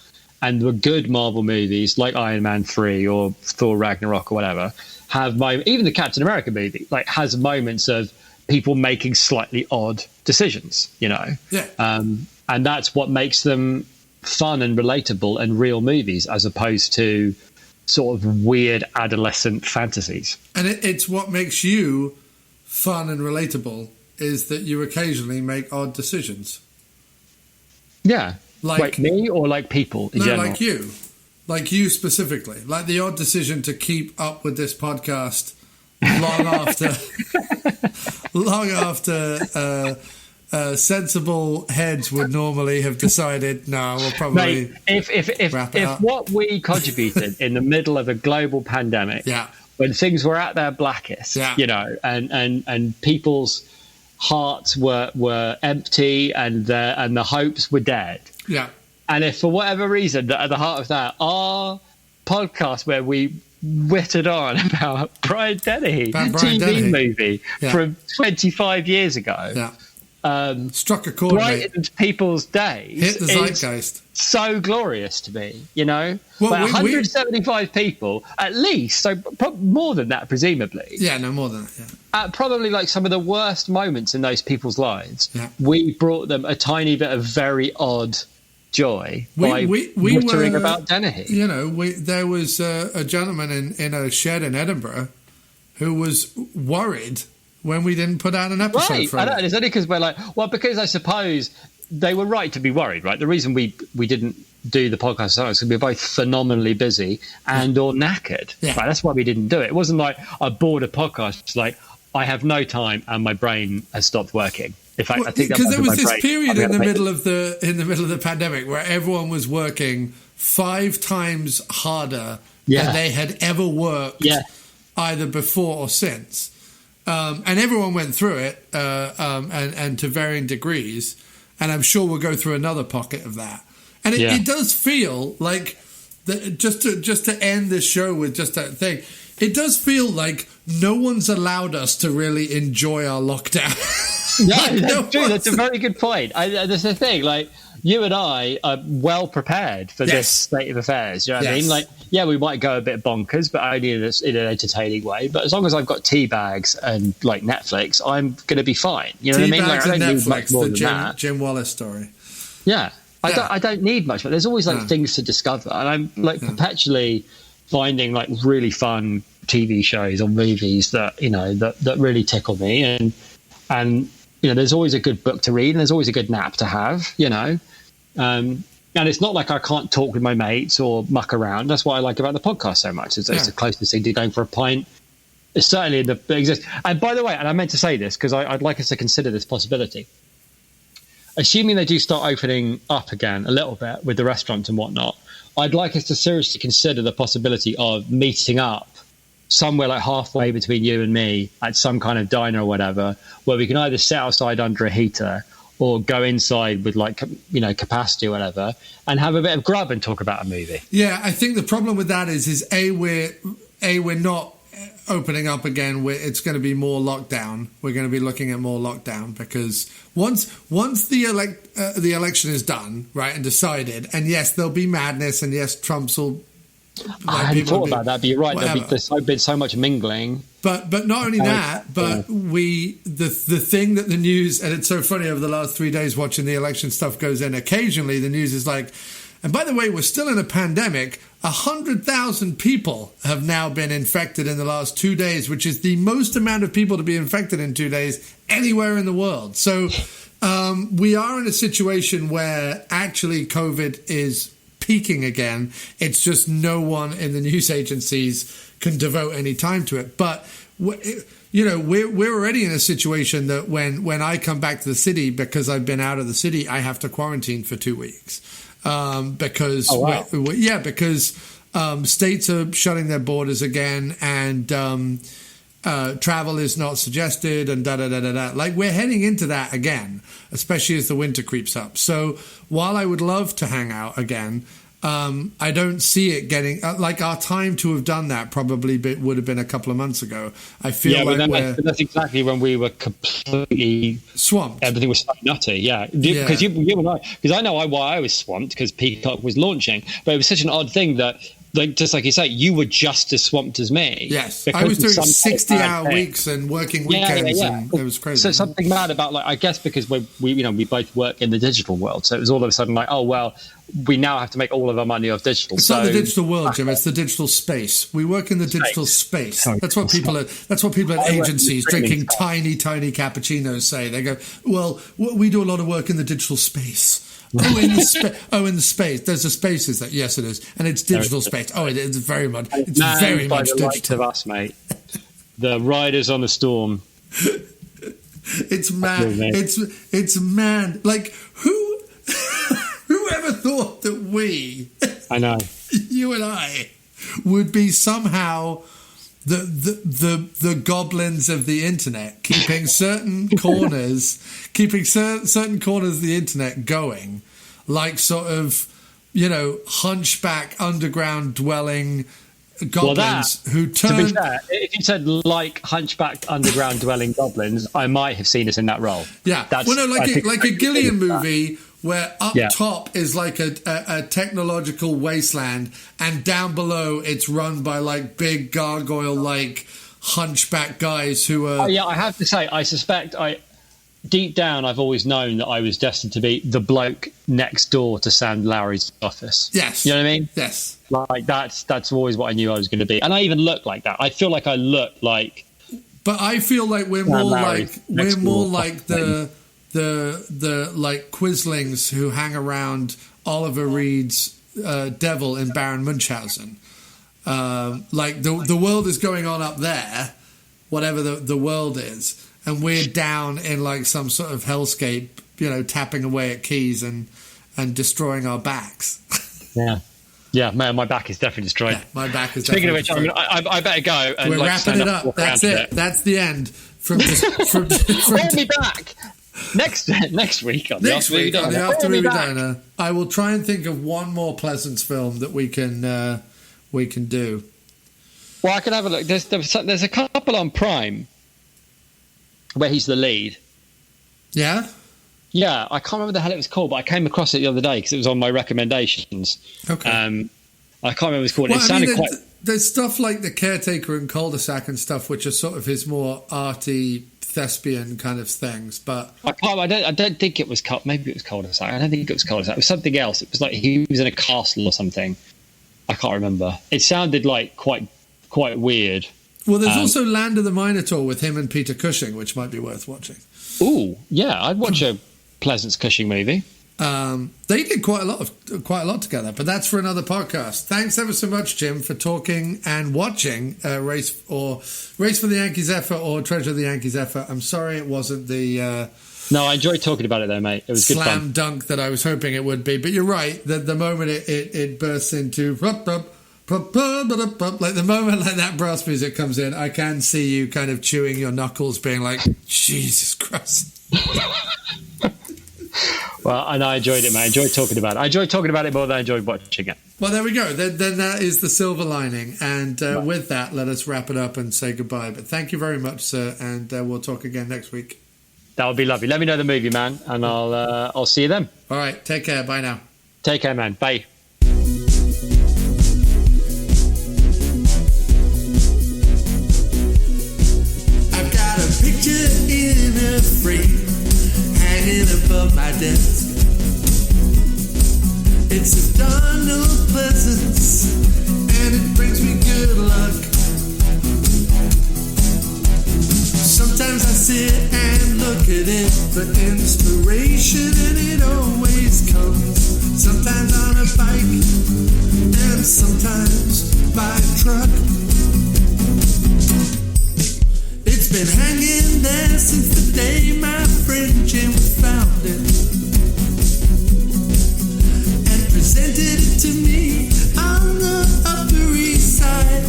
And the good Marvel movies like Iron Man 3 or Thor Ragnarok or whatever even the Captain America movie like has moments of people making slightly odd decisions, you know. Yeah. And that's what makes them fun and relatable and real movies, as opposed to sort of weird adolescent fantasies. And it's what makes you fun and relatable is that you occasionally make odd decisions. Yeah. Like me or like people in general? Like you specifically. Like the odd decision to keep up with this podcast long after sensible heads would normally have decided, no, we'll probably if what we contributed in the middle of a global pandemic, when things were at their blackest, you know, and people's hearts were empty and the hopes were dead. Yeah. And if for whatever reason, at the heart of that, our podcast where we whittled on about Brian Dennehy, TV movie from 25 years ago, struck a chord, brightened people's days. Hit the zeitgeist. So glorious to me, you know. Well, 175 people at least, so more than that, presumably. Yeah, no, more than that. Yeah. At probably like some of the worst moments in those people's lives, we brought them a tiny bit of very odd joy by muttering about Dennehy. You know, there was a gentleman in a shed in Edinburgh who was worried when we didn't put out an episode for it. Right, it's only because we're like, well, because I suppose they were right to be worried, right? The reason we didn't do the podcast is because we were both phenomenally busy and or knackered. Yeah. Right? That's why we didn't do it. It wasn't like I bored a podcast. It's like I have no time and my brain has stopped working. In fact, I think because there was this period in the middle of the pandemic where everyone was working 5 times harder than they had ever worked either before or since. And everyone went through it and to varying degrees. And I'm sure we'll go through another pocket of that. And it does feel like, just to end this show with just that thing, it does feel like no one's allowed us to really enjoy our lockdown. Yeah, that's true. That's a very good point. That's the thing. Like, you and I are well prepared for this state of affairs. You know what I mean? Like, yeah, we might go a bit bonkers, but only in an entertaining way. But as long as I've got tea bags and like Netflix, I'm going to be fine. You know what I mean? Like, I don't need much more than that. Jim Wallace story. Yeah. I don't need much, but there's always like things to discover, and I'm like perpetually finding like really fun TV shows or movies that that really tickle me, and there's always a good book to read, and there's always a good nap to have, and it's not like I can't talk with my mates or muck around. That's what I like about the podcast so much. It's the closest thing to going for a pint. It's certainly exists. And by the way, and I meant to say this because I'd like us to consider this possibility. Assuming they do start opening up again a little bit with the restaurants and whatnot, I'd like us to seriously consider the possibility of meeting up somewhere like halfway between you and me at some kind of diner or whatever, where we can either sit outside under a heater or go inside with like, capacity or whatever, and have a bit of grub and talk about a movie. Yeah, I think the problem with that is we're not opening up again. It's going to be more lockdown. We're going to be looking at more lockdown because once the election is done, right, and decided, and yes, there'll be madness, and yes, Trump's will. I hadn't thought about that, but you're right. There's been so much mingling. But not only that, but the thing that the news, and it's so funny over the last 3 days watching the election stuff goes in. Occasionally, the news is like, and by the way, we're still in a pandemic. 100,000 people have now been infected in the last 2 days, which is the most amount of people to be infected in 2 days anywhere in the world. So we are in a situation where actually COVID is peaking again. It's just no one in the news agencies can devote any time to it. But we're already in a situation that when I come back to the city, because I've been out of the city, I have to quarantine for 2 weeks. Because states are shutting their borders again, and travel is not suggested, and da-da-da-da-da. Like, we're heading into that again, especially as the winter creeps up. So while I would love to hang out again, I don't see it getting like our time to have done that probably would have been a couple of months ago. I feel that's exactly when we were completely swamped. Everything was so nutty, because you and I, because I know why I was swamped, because Peacock was launching, but it was such an odd thing that, like, just like you say, you were just as swamped as me. Yes, I was doing 60-hour weeks and working weekends, and it was crazy. So something mad about, like, I guess because we both work in the digital world, so it was all of a sudden like, oh well, we now have to make all of our money off digital. It's not the digital world, Jim. It's the digital space. We work in the digital space. That's what people at agencies drinking tiny cappuccinos say. They go, well, we do a lot of work in the digital space. In the space. There's a space, is that? Yes, it is, and it's digital space. Oh, it is very much. It's very much digital. Likes of us, mate. The riders on the storm. It's mad. It's mad. Like, whoever thought that we, I know, you and I, would be somehow the goblins of the internet, keeping certain corners of the internet going, like sort of, hunchback underground dwelling goblins who turn. To be fair, if you said like hunchback underground dwelling goblins, I might have seen us in that role. Yeah, like a Gillian movie. Where up top is like a technological wasteland, and down below it's run by like big gargoyle-like hunchback guys who are... I have to say, I suspect deep down I've always known that I was destined to be the bloke next door to Sam Lowry's office. Yes. You know what I mean? Yes. Like, that's always what I knew I was going to be. And I even look like that. I feel like I look like... But I feel like we're more like the like Quislings who hang around Oliver Reed's devil in Baron Munchausen. Like the world is going on up there, whatever the world is, and we're down in like some sort of hellscape, tapping away at keys and destroying our backs. Yeah, man, my back is definitely destroyed. Yeah, my back is Speaking definitely of which, I better go. And we're wrapping it up. That's it. That's the end. Hold me back. Next week on the After Movie Diner, I will try and think of one more Pleasence film that we can do. Well, I can have a look. There's a couple on Prime where he's the lead. Yeah? Yeah, I can't remember the hell it was called, but I came across it the other day because it was on my recommendations. Okay. I can't remember what it was called. Well, It sounded quite... There's stuff like The Caretaker and Cul-de-sac and stuff, which are sort of his more arty, thespian kind of things, but... I don't think it was... Maybe it was Cul-de-sac. I don't think it was Cul-de-sac. It was something else. It was like he was in a castle or something. I can't remember. It sounded like quite weird. Well, there's also Land of the Minotaur with him and Peter Cushing, which might be worth watching. Ooh, yeah, I'd watch a Pleasence Cushing movie. They did quite a lot together, but that's for another podcast. Thanks ever so much, Jim, for talking and watching Race for the Yankee Zephyr or Treasure of the Yankee Zephyr. I'm sorry it wasn't the no, I enjoyed talking about it though, mate. It was good fun. Slam dunk that I was hoping it would be. But you're right. The moment it bursts into like the moment like that brass music comes in, I can see you kind of chewing your knuckles, being like, Jesus Christ. Well, and I enjoyed it, man. I enjoyed talking about it. I enjoyed talking about it more than I enjoyed watching it. Well, there we go. Then that is the silver lining. And with that, let us wrap it up and say goodbye. But thank you very much, sir. And we'll talk again next week. That would be lovely. Let me know the movie, man. And I'll see you then. All right. Take care. Bye now. Take care, man. Bye. I've got a picture in a frame hanging above my desk. It says Donald Pleasence, and it brings me good luck. Sometimes I sit and look at it for inspiration, and it always comes. Sometimes on a bike, and sometimes by truck. It's been hanging there since the day my friend Jim found it and presented it to me on the Upper East Side.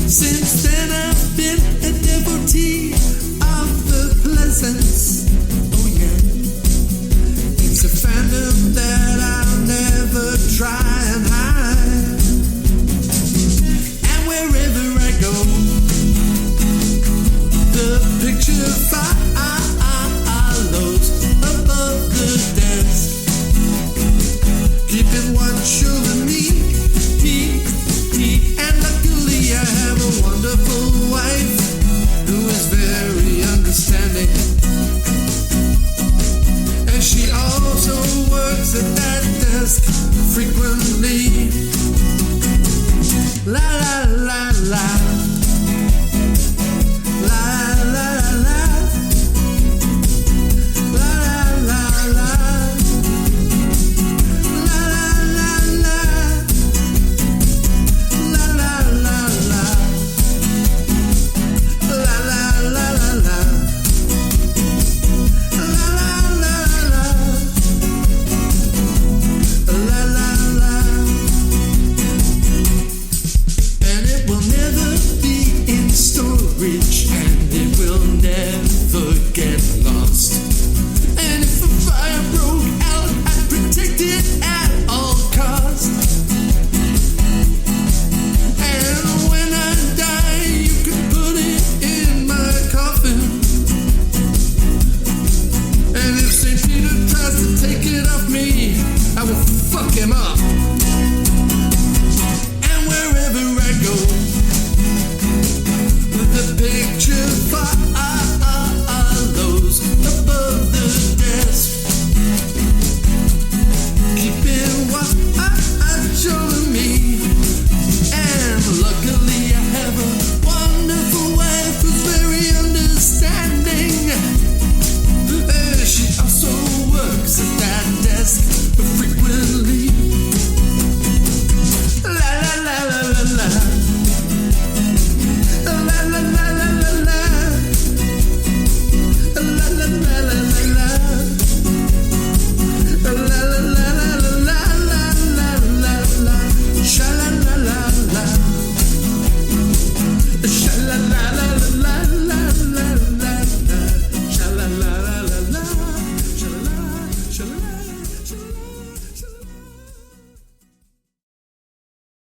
Since then I've been a devotee of the Pleasence. Oh yeah, it's a fandom that I'll never try and hide. And wherever I go, the picture follows above the desk, keeping watch over me. And luckily I have a wonderful wife who is very understanding, and she also works at that desk frequently. La la la la. Fuck him up.